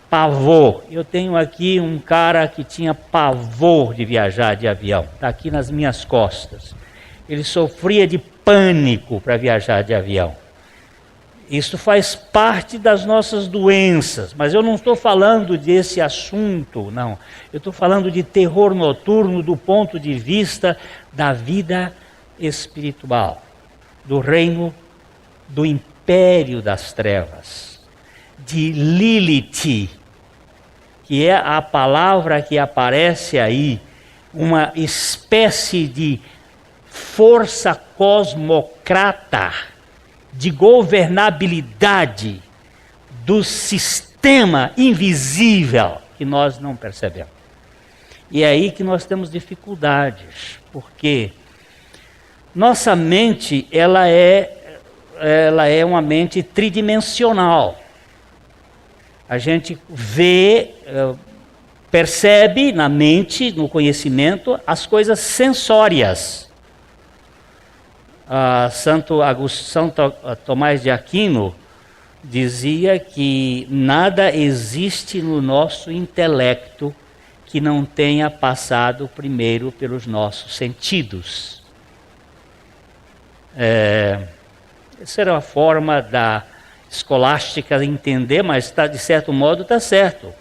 Pavor. Eu tenho aqui um cara que tinha pavor de viajar de avião, está aqui nas minhas costas. Ele sofria de pânico para viajar de avião. Isso faz parte das nossas doenças, mas eu não estou falando desse assunto, não. Eu estou falando de terror noturno do ponto de vista da vida espiritual, do reino, do império das trevas, de Lilith, que é a palavra que aparece aí, uma espécie de força cosmocrata, de governabilidade do sistema invisível que nós não percebemos. E é aí que nós temos dificuldades, porque nossa mente ela é uma mente tridimensional. A gente vê, percebe na mente, no conhecimento, as coisas sensórias. São Tomás de Aquino dizia que nada existe no nosso intelecto que não tenha passado primeiro pelos nossos sentidos. Essa era a forma da escolástica entender, mas de certo modo está certo.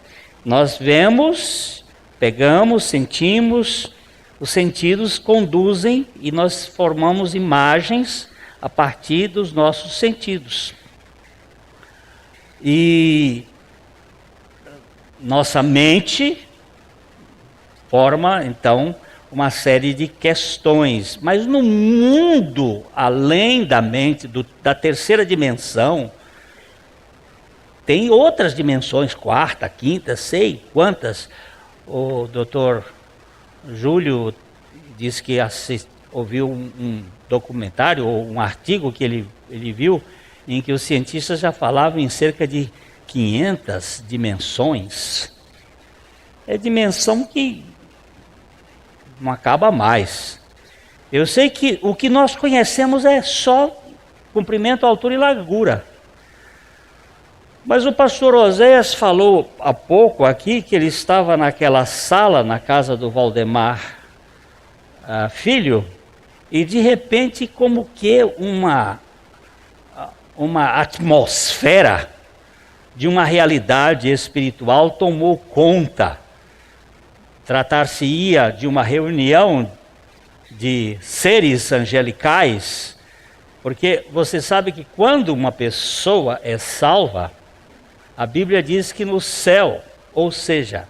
Nós vemos, pegamos, sentimos, os sentidos conduzem e nós formamos imagens a partir dos nossos sentidos. E nossa mente forma, então, uma série de questões. Mas no mundo, além da mente, da terceira dimensão, tem outras dimensões, quarta, quinta, sei quantas. O doutor Júlio disse que ouviu um documentário ou um artigo que ele viu em que os cientistas já falavam em cerca de 500 dimensões. É dimensão que não acaba mais. Eu sei que o que nós conhecemos é só comprimento, altura e largura. Mas o pastor Oséias falou há pouco aqui que ele estava naquela sala na casa do Valdemar Filho, e de repente como que uma atmosfera de uma realidade espiritual tomou conta. Tratar-se-ia de uma reunião de seres angelicais, porque você sabe que quando uma pessoa é salva, a Bíblia diz que no céu, ou seja,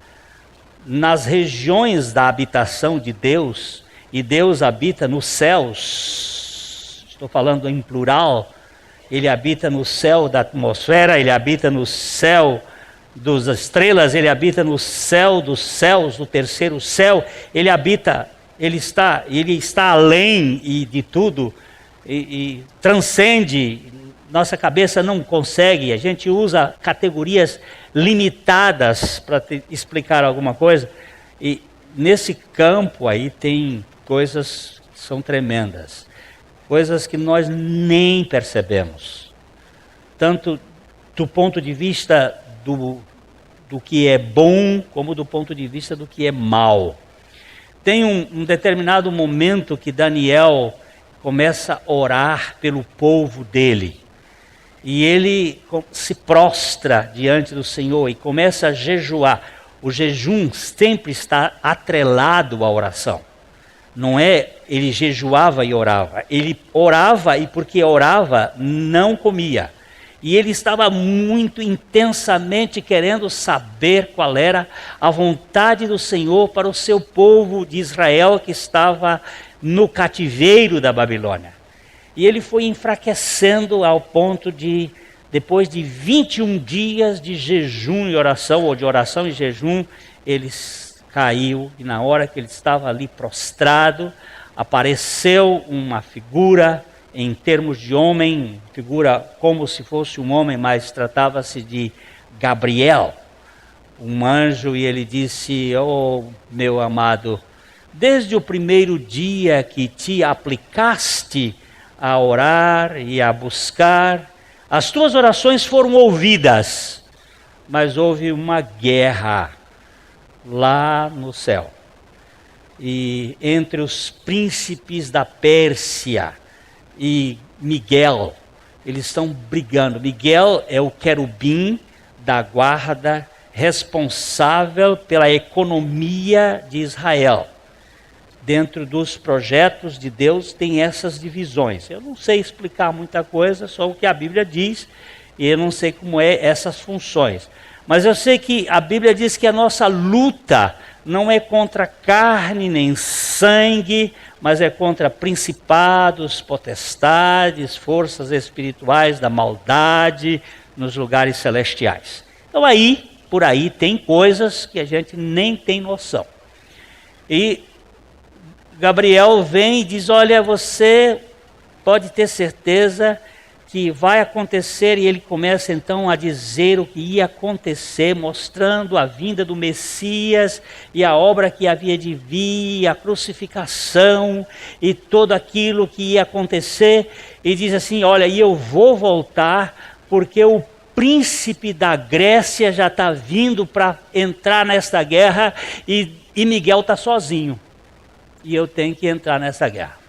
nas regiões da habitação de Deus, e Deus habita nos céus, estou falando em plural, ele habita no céu da atmosfera, ele habita no céu das estrelas, ele habita no céu dos céus, no terceiro céu, ele está além de tudo e transcende. Nossa cabeça não consegue, a gente usa categorias limitadas para explicar alguma coisa, e nesse campo aí tem coisas que são tremendas, coisas que nós nem percebemos, tanto do ponto de vista do que é bom, como do ponto de vista do que é mal. Tem um determinado momento que Daniel começa a orar pelo povo dele. E ele se prostra diante do Senhor e começa a jejuar. O jejum sempre está atrelado à oração. Não é ele jejuava e orava. Ele orava e porque orava não comia. E ele estava muito intensamente querendo saber qual era a vontade do Senhor para o seu povo de Israel que estava no cativeiro da Babilônia. E ele foi enfraquecendo ao ponto de, depois de 21 dias de jejum e oração, ou de oração e jejum, ele caiu. E na hora que ele estava ali prostrado, apareceu uma figura, em termos de homem, figura como se fosse um homem, mas tratava-se de Gabriel, um anjo, e ele disse: "Oh, meu amado, desde o primeiro dia que te aplicaste a orar e a buscar, as tuas orações foram ouvidas, mas houve uma guerra lá no céu, e entre os príncipes da Pérsia e Miguel, eles estão brigando. Miguel é o querubim da guarda responsável pela economia de Israel. Dentro dos projetos de Deus tem essas divisões. Eu não sei explicar muita coisa, só o que a Bíblia diz, e eu não sei como é essas funções. Mas eu sei que a Bíblia diz que a nossa luta não é contra carne nem sangue, mas é contra principados, potestades, forças espirituais da maldade nos lugares celestiais. Então por aí tem coisas que a gente nem tem noção. E Gabriel vem e diz: olha, você pode ter certeza que vai acontecer, e ele começa então a dizer o que ia acontecer, mostrando a vinda do Messias e a obra que havia de vir, a crucificação e tudo aquilo que ia acontecer, e diz assim: olha, e eu vou voltar porque o príncipe da Grécia já está vindo para entrar nesta guerra, e Miguel está sozinho, e eu tenho que entrar nessa guerra.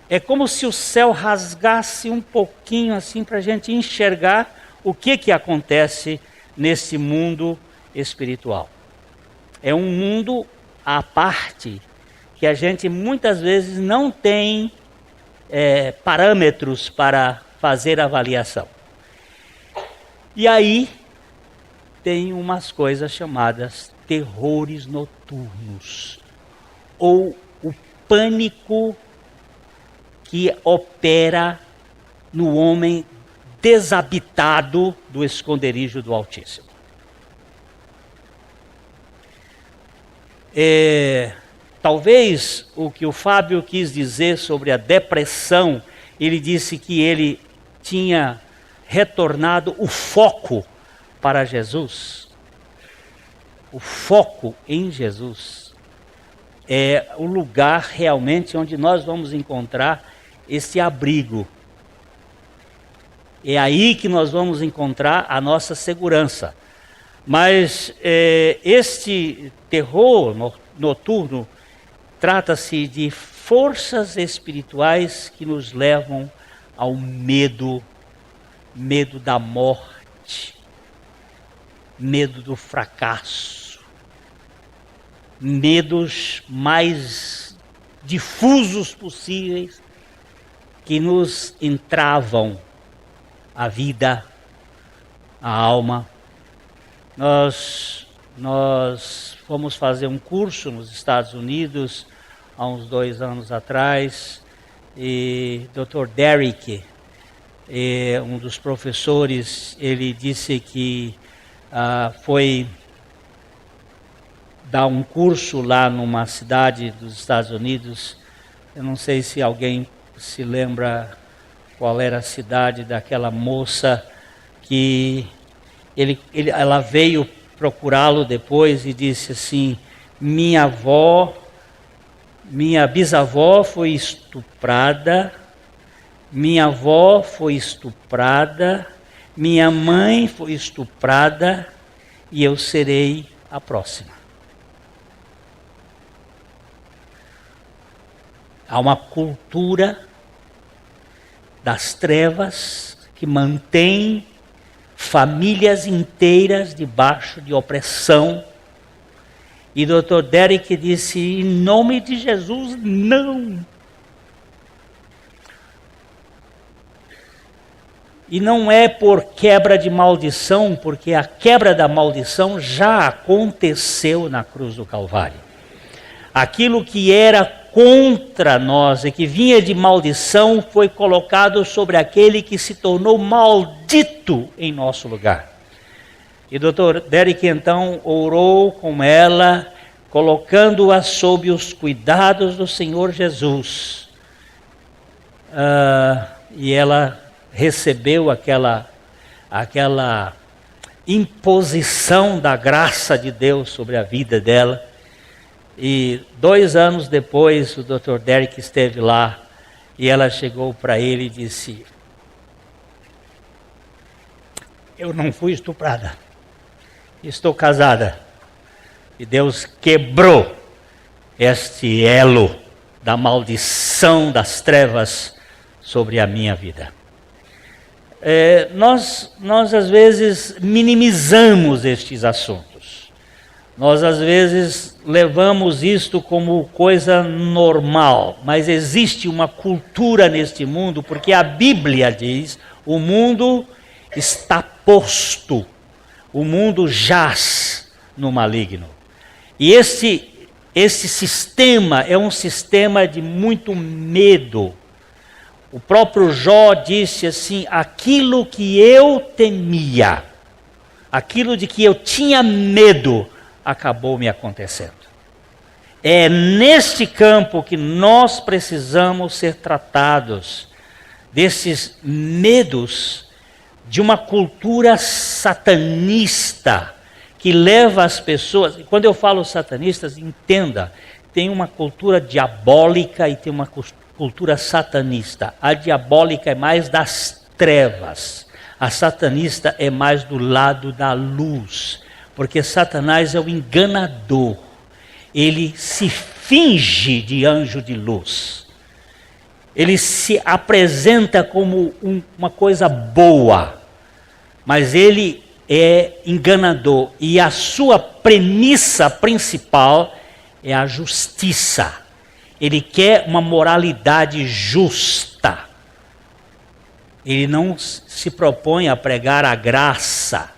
É como se o céu rasgasse um pouquinho assim para a gente enxergar o que acontece nesse mundo espiritual. É um mundo à parte que a gente muitas vezes não tem parâmetros para fazer avaliação. E aí tem umas coisas chamadas terrores noturnos, ou o pânico que opera no homem desabitado do esconderijo do Altíssimo. Talvez o que o Fábio quis dizer sobre a depressão, ele disse que ele tinha retornado o foco para Jesus. O foco em Jesus é o lugar realmente onde nós vamos encontrar esse abrigo. É aí que nós vamos encontrar a nossa segurança. Mas este terror noturno trata-se de forças espirituais que nos levam ao medo da morte, medo do fracasso, medos mais difusos possíveis que nos entravam a vida, a alma. Nós fomos fazer um curso nos Estados Unidos há uns 2 anos atrás, e Dr. Derrick, um dos professores, ele disse que foi dar um curso lá numa cidade dos Estados Unidos. Eu não sei se alguém se lembra qual era a cidade daquela moça que ela veio procurá-lo depois e disse assim: minha bisavó foi estuprada, minha avó foi estuprada, minha mãe foi estuprada e eu serei a próxima. Há uma cultura das trevas que mantém famílias inteiras debaixo de opressão. E o Dr. Derek disse: em nome de Jesus, não. E não é por quebra de maldição, porque a quebra da maldição já aconteceu na cruz do Calvário. Aquilo que era contra nós e que vinha de maldição foi colocado sobre aquele que se tornou maldito em nosso lugar. E Dr. Derek então orou com ela, colocando-a sob os cuidados do Senhor Jesus. E ela recebeu aquela imposição da graça de Deus sobre a vida dela. E 2 anos depois, o Dr. Derek esteve lá e ela chegou para ele e disse: eu não fui estuprada, estou casada. E Deus quebrou este elo da maldição das trevas sobre a minha vida. Nós às vezes minimizamos estes assuntos. Nós às vezes levamos isto como coisa normal, mas existe uma cultura neste mundo, porque a Bíblia diz: o mundo está posto, o mundo jaz no maligno. E esse sistema é um sistema de muito medo. O próprio Jó disse assim: aquilo que eu temia, aquilo de que eu tinha medo, acabou me acontecendo. É neste campo que nós precisamos ser tratados, desses medos de uma cultura satanista que leva as pessoas. Quando eu falo satanistas, entenda, tem uma cultura diabólica e tem uma cultura satanista. A diabólica é mais das trevas, a satanista é mais do lado da luz. Porque Satanás é o enganador, ele se finge de anjo de luz, ele se apresenta como uma coisa boa, mas ele é enganador e a sua premissa principal é a justiça. Ele quer uma moralidade justa, ele não se propõe a pregar a graça.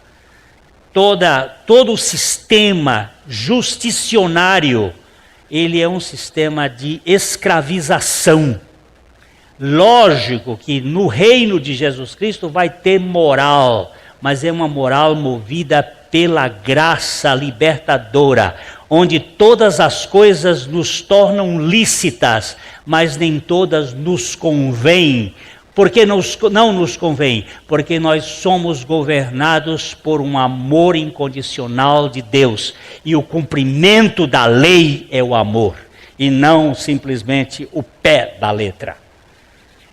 Todo o sistema justicionário, ele é um sistema de escravização. Lógico que no reino de Jesus Cristo vai ter moral, mas é uma moral movida pela graça libertadora, onde todas as coisas nos tornam lícitas, mas nem todas nos convêm. Por que não nos convém? Porque nós somos governados por um amor incondicional de Deus. E o cumprimento da lei é o amor, e não simplesmente o pé da letra.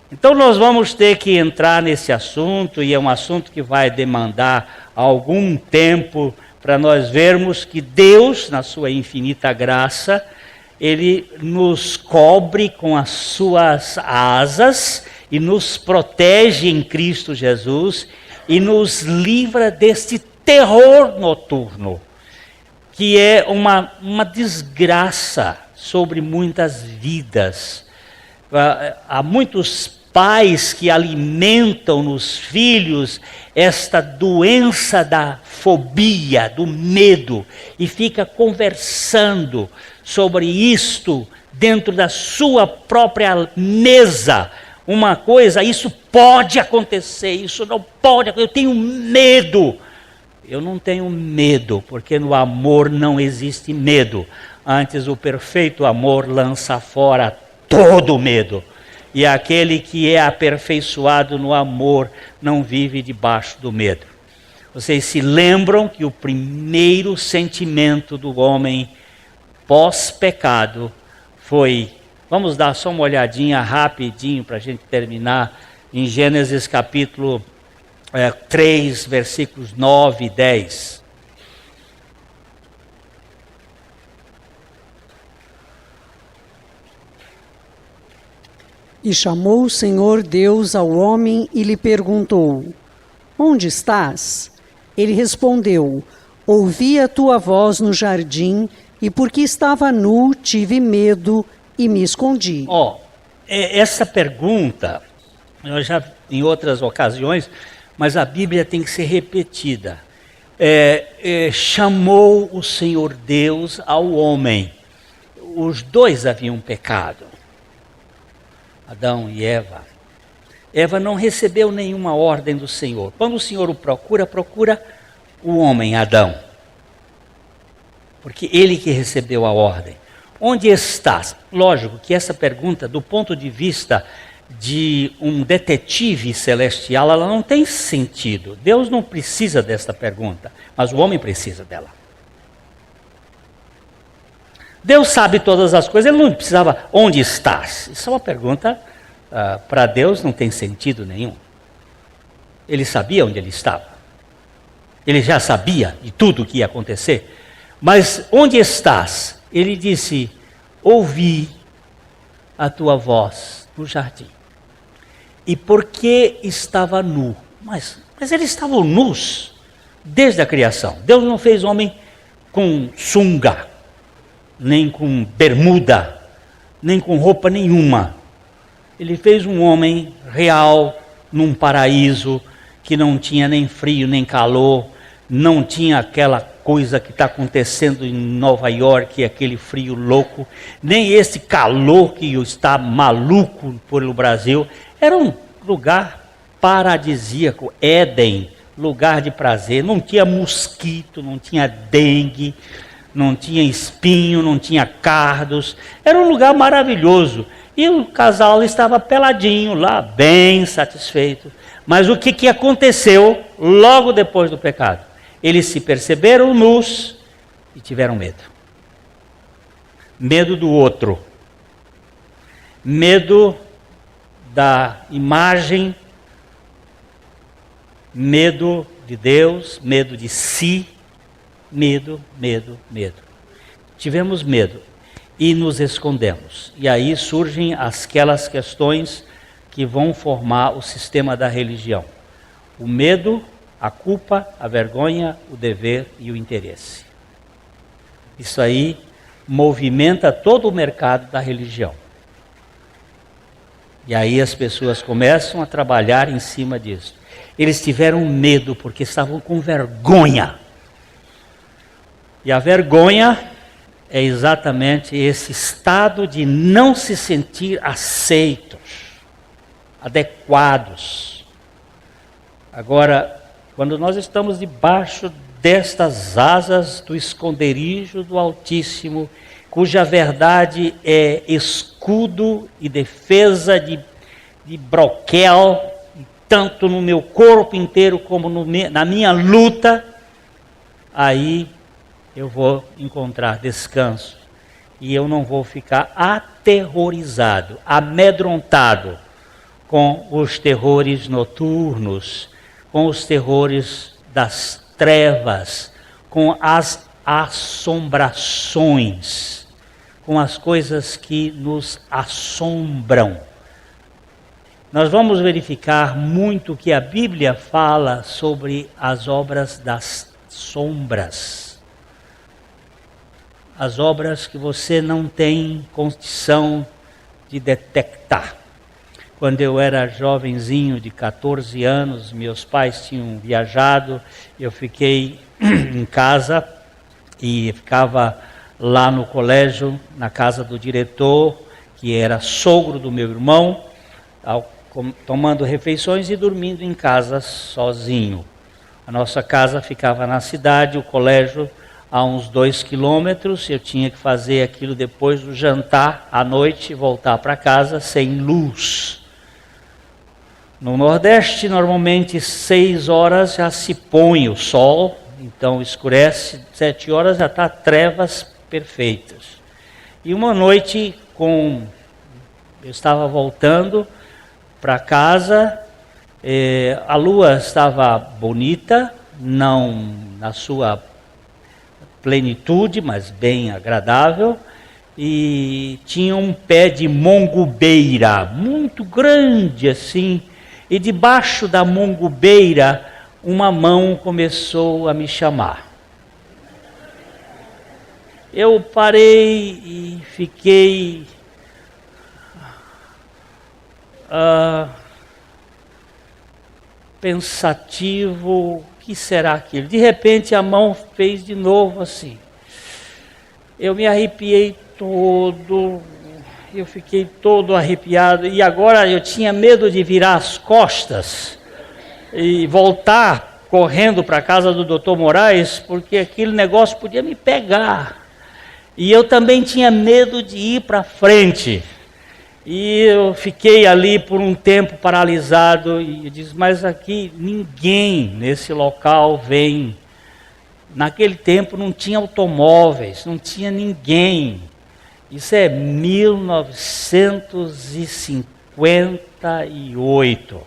Então nós vamos ter que entrar nesse assunto, e é um assunto que vai demandar algum tempo para nós vermos que Deus, na sua infinita graça, Ele nos cobre com as suas asas e nos protege em Cristo Jesus e nos livra deste terror noturno, que é uma desgraça sobre muitas vidas. Há muitos pais que alimentam nos filhos esta doença da fobia, do medo, e fica conversando sobre isto dentro da sua própria mesa. Uma coisa, isso pode acontecer, isso não pode acontecer, eu tenho medo. Eu não tenho medo, porque no amor não existe medo. Antes, o perfeito amor lança fora todo medo. E aquele que é aperfeiçoado no amor não vive debaixo do medo. Vocês se lembram que o primeiro sentimento do homem pós-pecado foi... Vamos dar só uma olhadinha rapidinho para a gente terminar. Em Gênesis capítulo 3, versículos 9 e 10. E chamou o Senhor Deus ao homem e lhe perguntou: onde estás? Ele respondeu: ouvi a tua voz no jardim, e porque estava nu, tive medo e me escondi. Essa pergunta, eu já em outras ocasiões, mas a Bíblia tem que ser repetida. Chamou o Senhor Deus ao homem. Os dois haviam pecado. Adão e Eva. Eva não recebeu nenhuma ordem do Senhor. Quando o Senhor o procura o homem, Adão. Porque ele que recebeu a ordem. Onde estás? Lógico que essa pergunta, do ponto de vista de um detetive celestial, ela não tem sentido. Deus não precisa desta pergunta, mas o homem precisa dela. Deus sabe todas as coisas, ele não precisava, onde estás? Isso é uma pergunta, para Deus não tem sentido nenhum. Ele sabia onde ele estava. Ele já sabia de tudo o que ia acontecer. Mas onde estás? Ele disse, ouvi a tua voz no jardim. E porque estava nu? Mas eles estavam nus desde a criação. Deus não fez homem com sunga, nem com bermuda, nem com roupa nenhuma. Ele fez um homem real num paraíso que não tinha nem frio nem calor, não tinha aquela coisa que está acontecendo em Nova York, aquele frio louco, nem esse calor que está maluco pelo Brasil. Era um lugar paradisíaco, Éden, lugar de prazer. Não tinha mosquito, não tinha dengue, não tinha espinho, não tinha cardos. Era um lugar maravilhoso. E o casal estava peladinho lá, bem satisfeito. Mas o que aconteceu logo depois do pecado? Eles se perceberam nus e tiveram medo. Medo do outro. Medo da imagem. Medo de Deus, medo de si. Medo. Tivemos medo e nos escondemos. E aí surgem aquelas questões que vão formar o sistema da religião. O medo, a culpa, a vergonha, o dever e o interesse. Isso aí movimenta todo o mercado da religião. E aí as pessoas começam a trabalhar em cima disso. Eles tiveram medo porque estavam com vergonha. E a vergonha é exatamente esse estado de não se sentir aceitos, adequados. Agora, quando nós estamos debaixo destas asas do esconderijo do Altíssimo, cuja verdade é escudo e defesa de broquel, tanto no meu corpo inteiro como na minha luta, aí eu vou encontrar descanso. E eu não vou ficar aterrorizado, amedrontado com os terrores noturnos, com os terrores das trevas, com as assombrações, com as coisas que nos assombram. Nós vamos verificar muito que a Bíblia fala sobre as obras das sombras. As obras que você não tem condição de detectar. Quando eu era jovenzinho, de 14 anos, meus pais tinham viajado, eu fiquei em casa e ficava lá no colégio, na casa do diretor, que era sogro do meu irmão, tomando refeições e dormindo em casa sozinho. A nossa casa ficava na cidade, o colégio a uns 2 quilômetros. Eu tinha que fazer aquilo depois do jantar, à noite, voltar para casa sem luz. No Nordeste, normalmente 6 horas já se põe o sol, então escurece, 7 horas já está trevas perfeitas. E uma noite, eu estava voltando para casa, a lua estava bonita, não na sua plenitude, mas bem agradável, e tinha um pé de mongobeira, muito grande assim, e debaixo da mongobeira uma mão começou a me chamar. Eu parei e fiquei pensativo, o que será aquilo? De repente a mão fez de novo assim. Eu me arrepiei todo, eu fiquei todo arrepiado, e agora eu tinha medo de virar as costas e voltar correndo para a casa do Dr. Moraes, porque aquele negócio podia me pegar. E eu também tinha medo de ir para frente. E eu fiquei ali por um tempo paralisado, e eu disse, mas aqui ninguém nesse local vem. Naquele tempo não tinha automóveis, não tinha ninguém. Isso é 1958,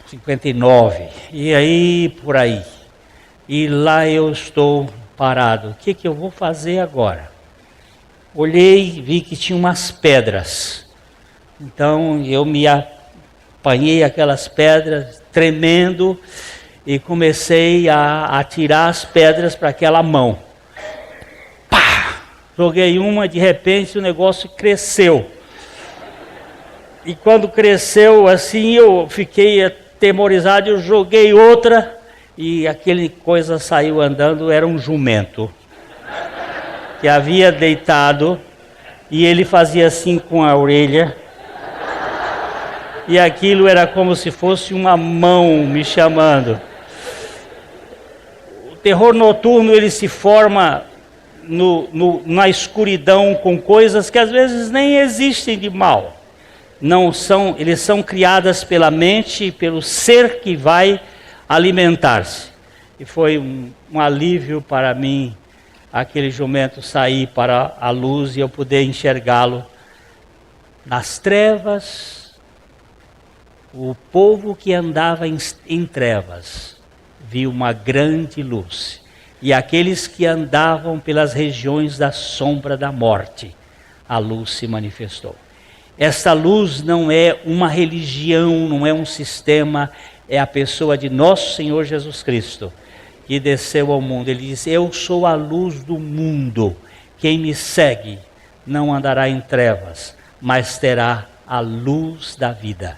59, e aí por aí. E lá eu estou parado. O que eu vou fazer agora? Olhei e vi que tinha umas pedras. Então eu me apanhei aquelas pedras, tremendo, e comecei a atirar as pedras para aquela mão. Pá! Joguei uma, de repente o negócio cresceu. E quando cresceu assim, eu fiquei atemorizado, eu joguei outra, e aquele coisa saiu andando, era um jumento que havia deitado, e ele fazia assim com a orelha, e aquilo era como se fosse uma mão me chamando. O terror noturno, ele se forma na escuridão com coisas que às vezes nem existem de mal. Eles são criadas pela mente e pelo ser que vai alimentar-se. E foi um alívio para mim aquele jumento sair para a luz e eu poder enxergá-lo. Nas trevas, o povo que andava em trevas viu uma grande luz. E aqueles que andavam pelas regiões da sombra da morte, a luz se manifestou. Esta luz não é uma religião, não é um sistema, é a pessoa de nosso Senhor Jesus Cristo, que desceu ao mundo. Ele disse, eu sou a luz do mundo, quem me segue não andará em trevas, mas terá a luz da vida.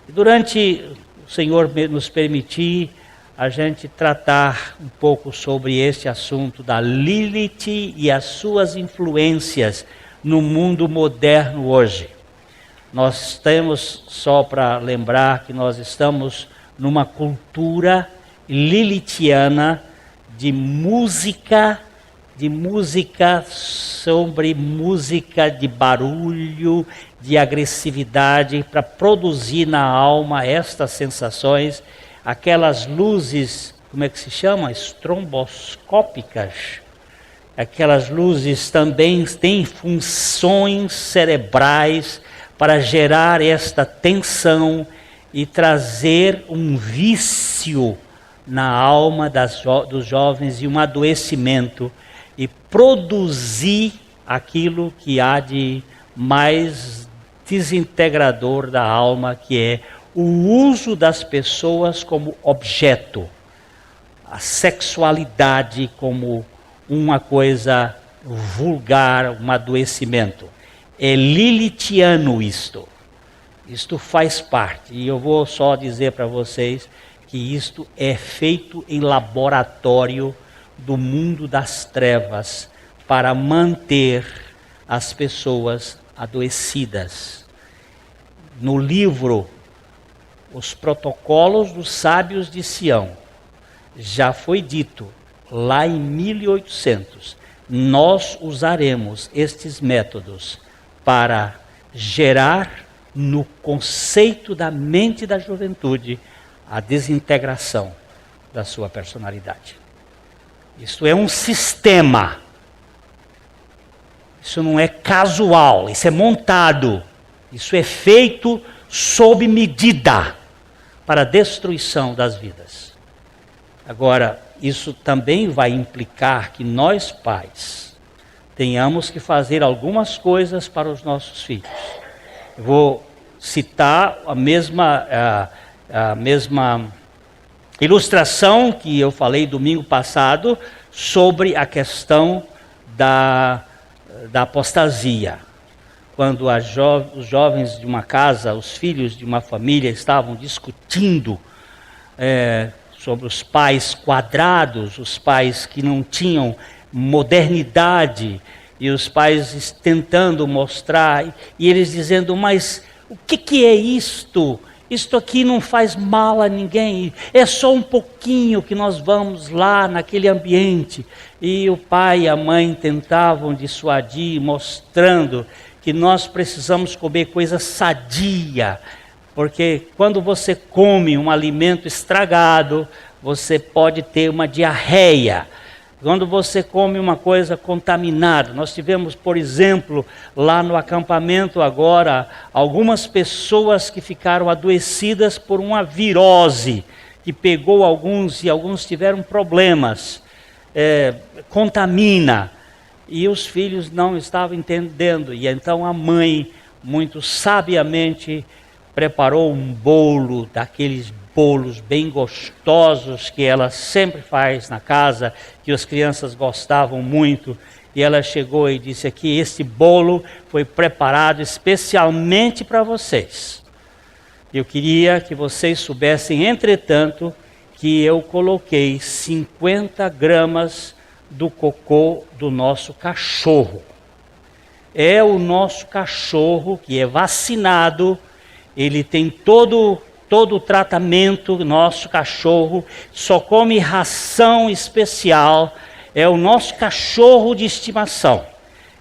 E durante o Senhor nos permitir a gente tratar um pouco sobre este assunto da Lilith e as suas influências no mundo moderno hoje. Nós temos, só para lembrar, que nós estamos numa cultura lilithiana de música sobre música de barulho, de agressividade, para produzir na alma estas sensações, aquelas luzes, como é que se chama? Estromboscópicas. Aquelas luzes também têm funções cerebrais para gerar esta tensão e trazer um vício na alma dos jovens e um adoecimento, e produzir aquilo que há de mais desintegrador da alma, que é o uso das pessoas como objeto, a sexualidade como uma coisa vulgar, um adoecimento. É lilithiano isto. Isto faz parte, e eu vou só dizer para vocês que isto é feito em laboratório do mundo das trevas para manter as pessoas adoecidas. No livro os protocolos dos sábios de Sião. Já foi dito lá em 1800, nós usaremos estes métodos para gerar no conceito da mente da juventude a desintegração da sua personalidade. Isso é um sistema. Isso não é casual, isso é montado. Isso é feito sob medida para a destruição das vidas. Agora, isso também vai implicar que nós, pais, tenhamos que fazer algumas coisas para os nossos filhos. Eu vou citar a mesma ilustração que eu falei domingo passado sobre a questão da apostasia. Quando os jovens de uma casa, os filhos de uma família estavam discutindo sobre os pais quadrados, os pais que não tinham modernidade, e os pais tentando mostrar, e eles dizendo, mas o que é isto? Isto aqui não faz mal a ninguém, é só um pouquinho que nós vamos lá naquele ambiente. E o pai e a mãe tentavam dissuadir, mostrando que nós precisamos comer coisa sadia, porque quando você come um alimento estragado, você pode ter uma diarreia. Quando você come uma coisa contaminada, nós tivemos, por exemplo, lá no acampamento agora, algumas pessoas que ficaram adoecidas por uma virose, que pegou alguns e alguns tiveram problemas, contamina, e os filhos não estavam entendendo, e então a mãe, muito sabiamente, preparou um bolo, daqueles bolos bem gostosos que ela sempre faz na casa, que as crianças gostavam muito, e ela chegou e disse aqui, esse bolo foi preparado especialmente para vocês. Eu queria que vocês soubessem, entretanto, que eu coloquei 50 gramas do cocô do nosso cachorro. É o nosso cachorro que é vacinado, ele tem todo o tratamento, nosso cachorro só come ração especial, é o nosso cachorro de estimação.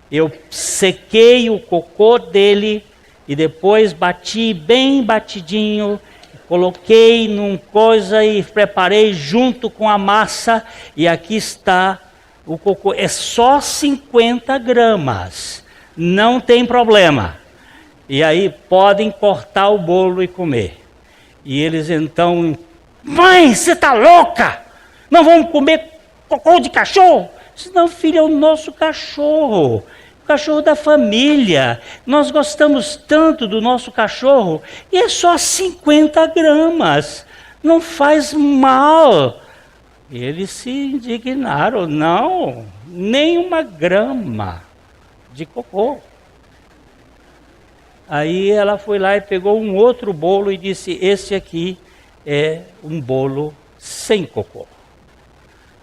Eu sequei o cocô dele e depois bati bem batidinho, coloquei num coisa e preparei junto com a massa, e aqui está o cocô. É só 50 gramas, não tem problema. E aí podem cortar o bolo e comer. E eles então, mãe, você está louca? Não vamos comer cocô de cachorro? Não, filho, é o nosso cachorro. O cachorro da família. Nós gostamos tanto do nosso cachorro. E é só 50 gramas. Não faz mal. E eles se indignaram. Não, nem uma grama de cocô. Aí ela foi lá e pegou um outro bolo e disse, esse aqui é um bolo sem cocô.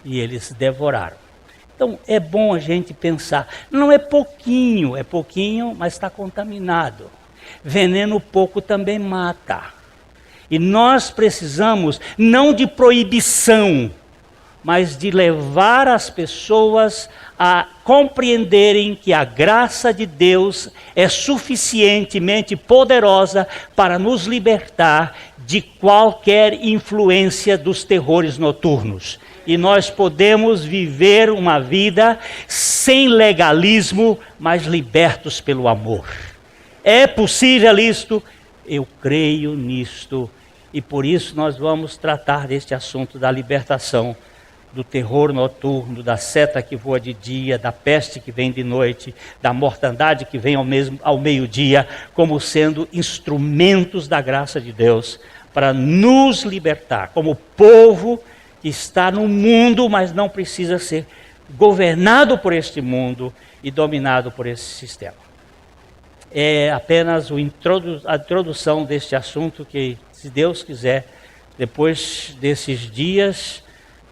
E eles devoraram. Então é bom a gente pensar, não é pouquinho, mas está contaminado. Veneno pouco também mata. E nós precisamos não de proibição, mas de levar as pessoas a compreenderem que a graça de Deus é suficientemente poderosa para nos libertar de qualquer influência dos terrores noturnos. E nós podemos viver uma vida sem legalismo, mas libertos pelo amor. É possível isto? Eu creio nisto. E por isso nós vamos tratar deste assunto da libertação do terror noturno, da seta que voa de dia, da peste que vem de noite, da mortandade que vem ao meio-dia, como sendo instrumentos da graça de Deus para nos libertar, como povo que está no mundo, mas não precisa ser governado por este mundo e dominado por esse sistema. É apenas a introdução deste assunto que, se Deus quiser, depois desses dias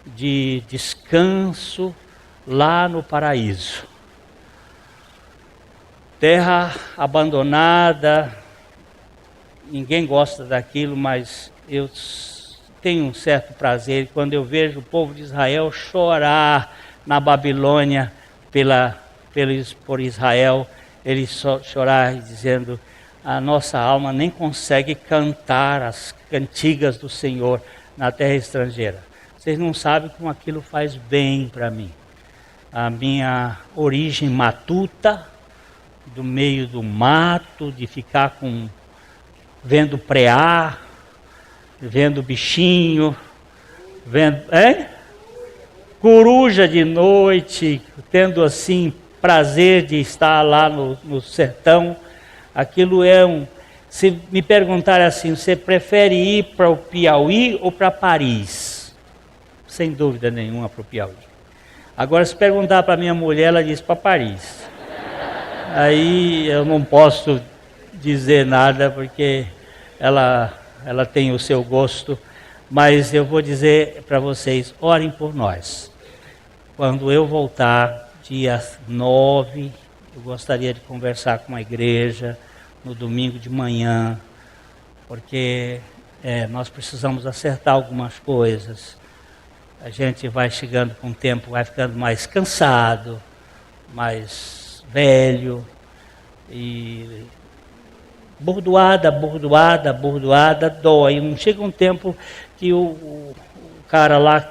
de descanso lá no paraíso, terra abandonada ninguém gosta daquilo, mas eu tenho um certo prazer quando eu vejo o povo de Israel chorar na Babilônia por Israel, eles chorar dizendo: a nossa alma nem consegue cantar as cantigas do Senhor na terra estrangeira. Vocês não sabem como aquilo faz bem para mim. A minha origem matuta, do meio do mato, de ficar vendo preá, vendo bichinho, vendo coruja de noite, tendo assim prazer de estar lá no sertão. Aquilo se me perguntarem assim, você prefere ir para o Piauí ou para Paris? Sem dúvida nenhuma para o Piauí. Agora, se perguntar para minha mulher, ela diz para Paris. Aí eu não posso dizer nada, porque ela tem o seu gosto, mas eu vou dizer para vocês, orem por nós. Quando eu voltar, dia 9, eu gostaria de conversar com a igreja no domingo de manhã, porque nós precisamos acertar algumas coisas. A gente vai chegando com o tempo, vai ficando mais cansado, mais velho, e bordoada dói. Não chega um tempo que o cara lá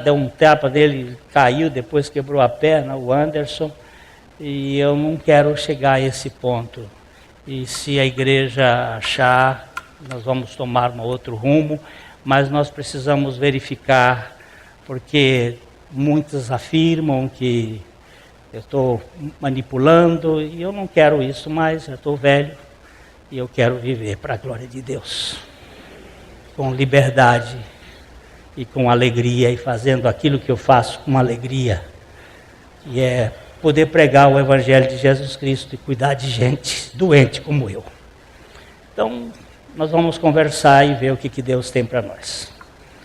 deu um tapa nele, caiu, depois quebrou a perna, o Anderson, e eu não quero chegar a esse ponto. E se a igreja achar, nós vamos tomar um outro rumo, mas nós precisamos verificar, porque muitos afirmam que eu estou manipulando, e eu não quero isso mais. Eu estou velho e eu quero viver para a glória de Deus, com liberdade e com alegria, e fazendo aquilo que eu faço com alegria, que é poder pregar o Evangelho de Jesus Cristo e cuidar de gente doente como eu. Então, nós vamos conversar e ver o que Deus tem para nós,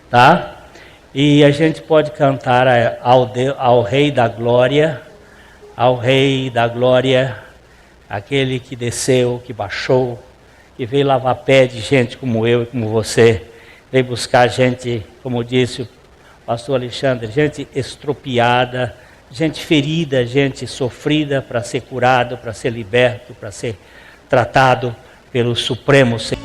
tá? E a gente pode cantar ao Rei da Glória, ao Rei da Glória, aquele que desceu, que baixou, que veio lavar pé de gente como eu e como você, veio buscar gente, como disse o pastor Alexandre, gente estropiada, gente ferida, gente sofrida, para ser curado, para ser liberto, para ser tratado pelo Supremo Senhor.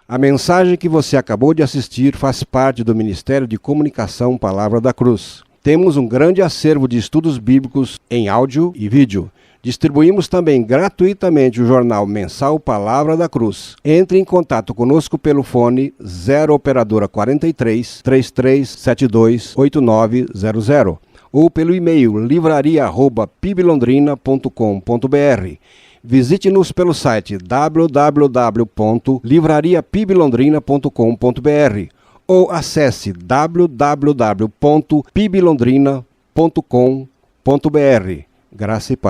A mensagem que você acabou de assistir faz parte do Ministério de Comunicação Palavra da Cruz. Temos um grande acervo de estudos bíblicos em áudio e vídeo. Distribuímos também gratuitamente o jornal mensal Palavra da Cruz. Entre em contato conosco pelo fone 0 operadora 43 3372 8900 ou pelo e-mail livraria@piblondrina.com.br. Visite-nos pelo site www.livrariapiblondrina.com.br ou acesse www.piblondrina.com.br. Graça e paz.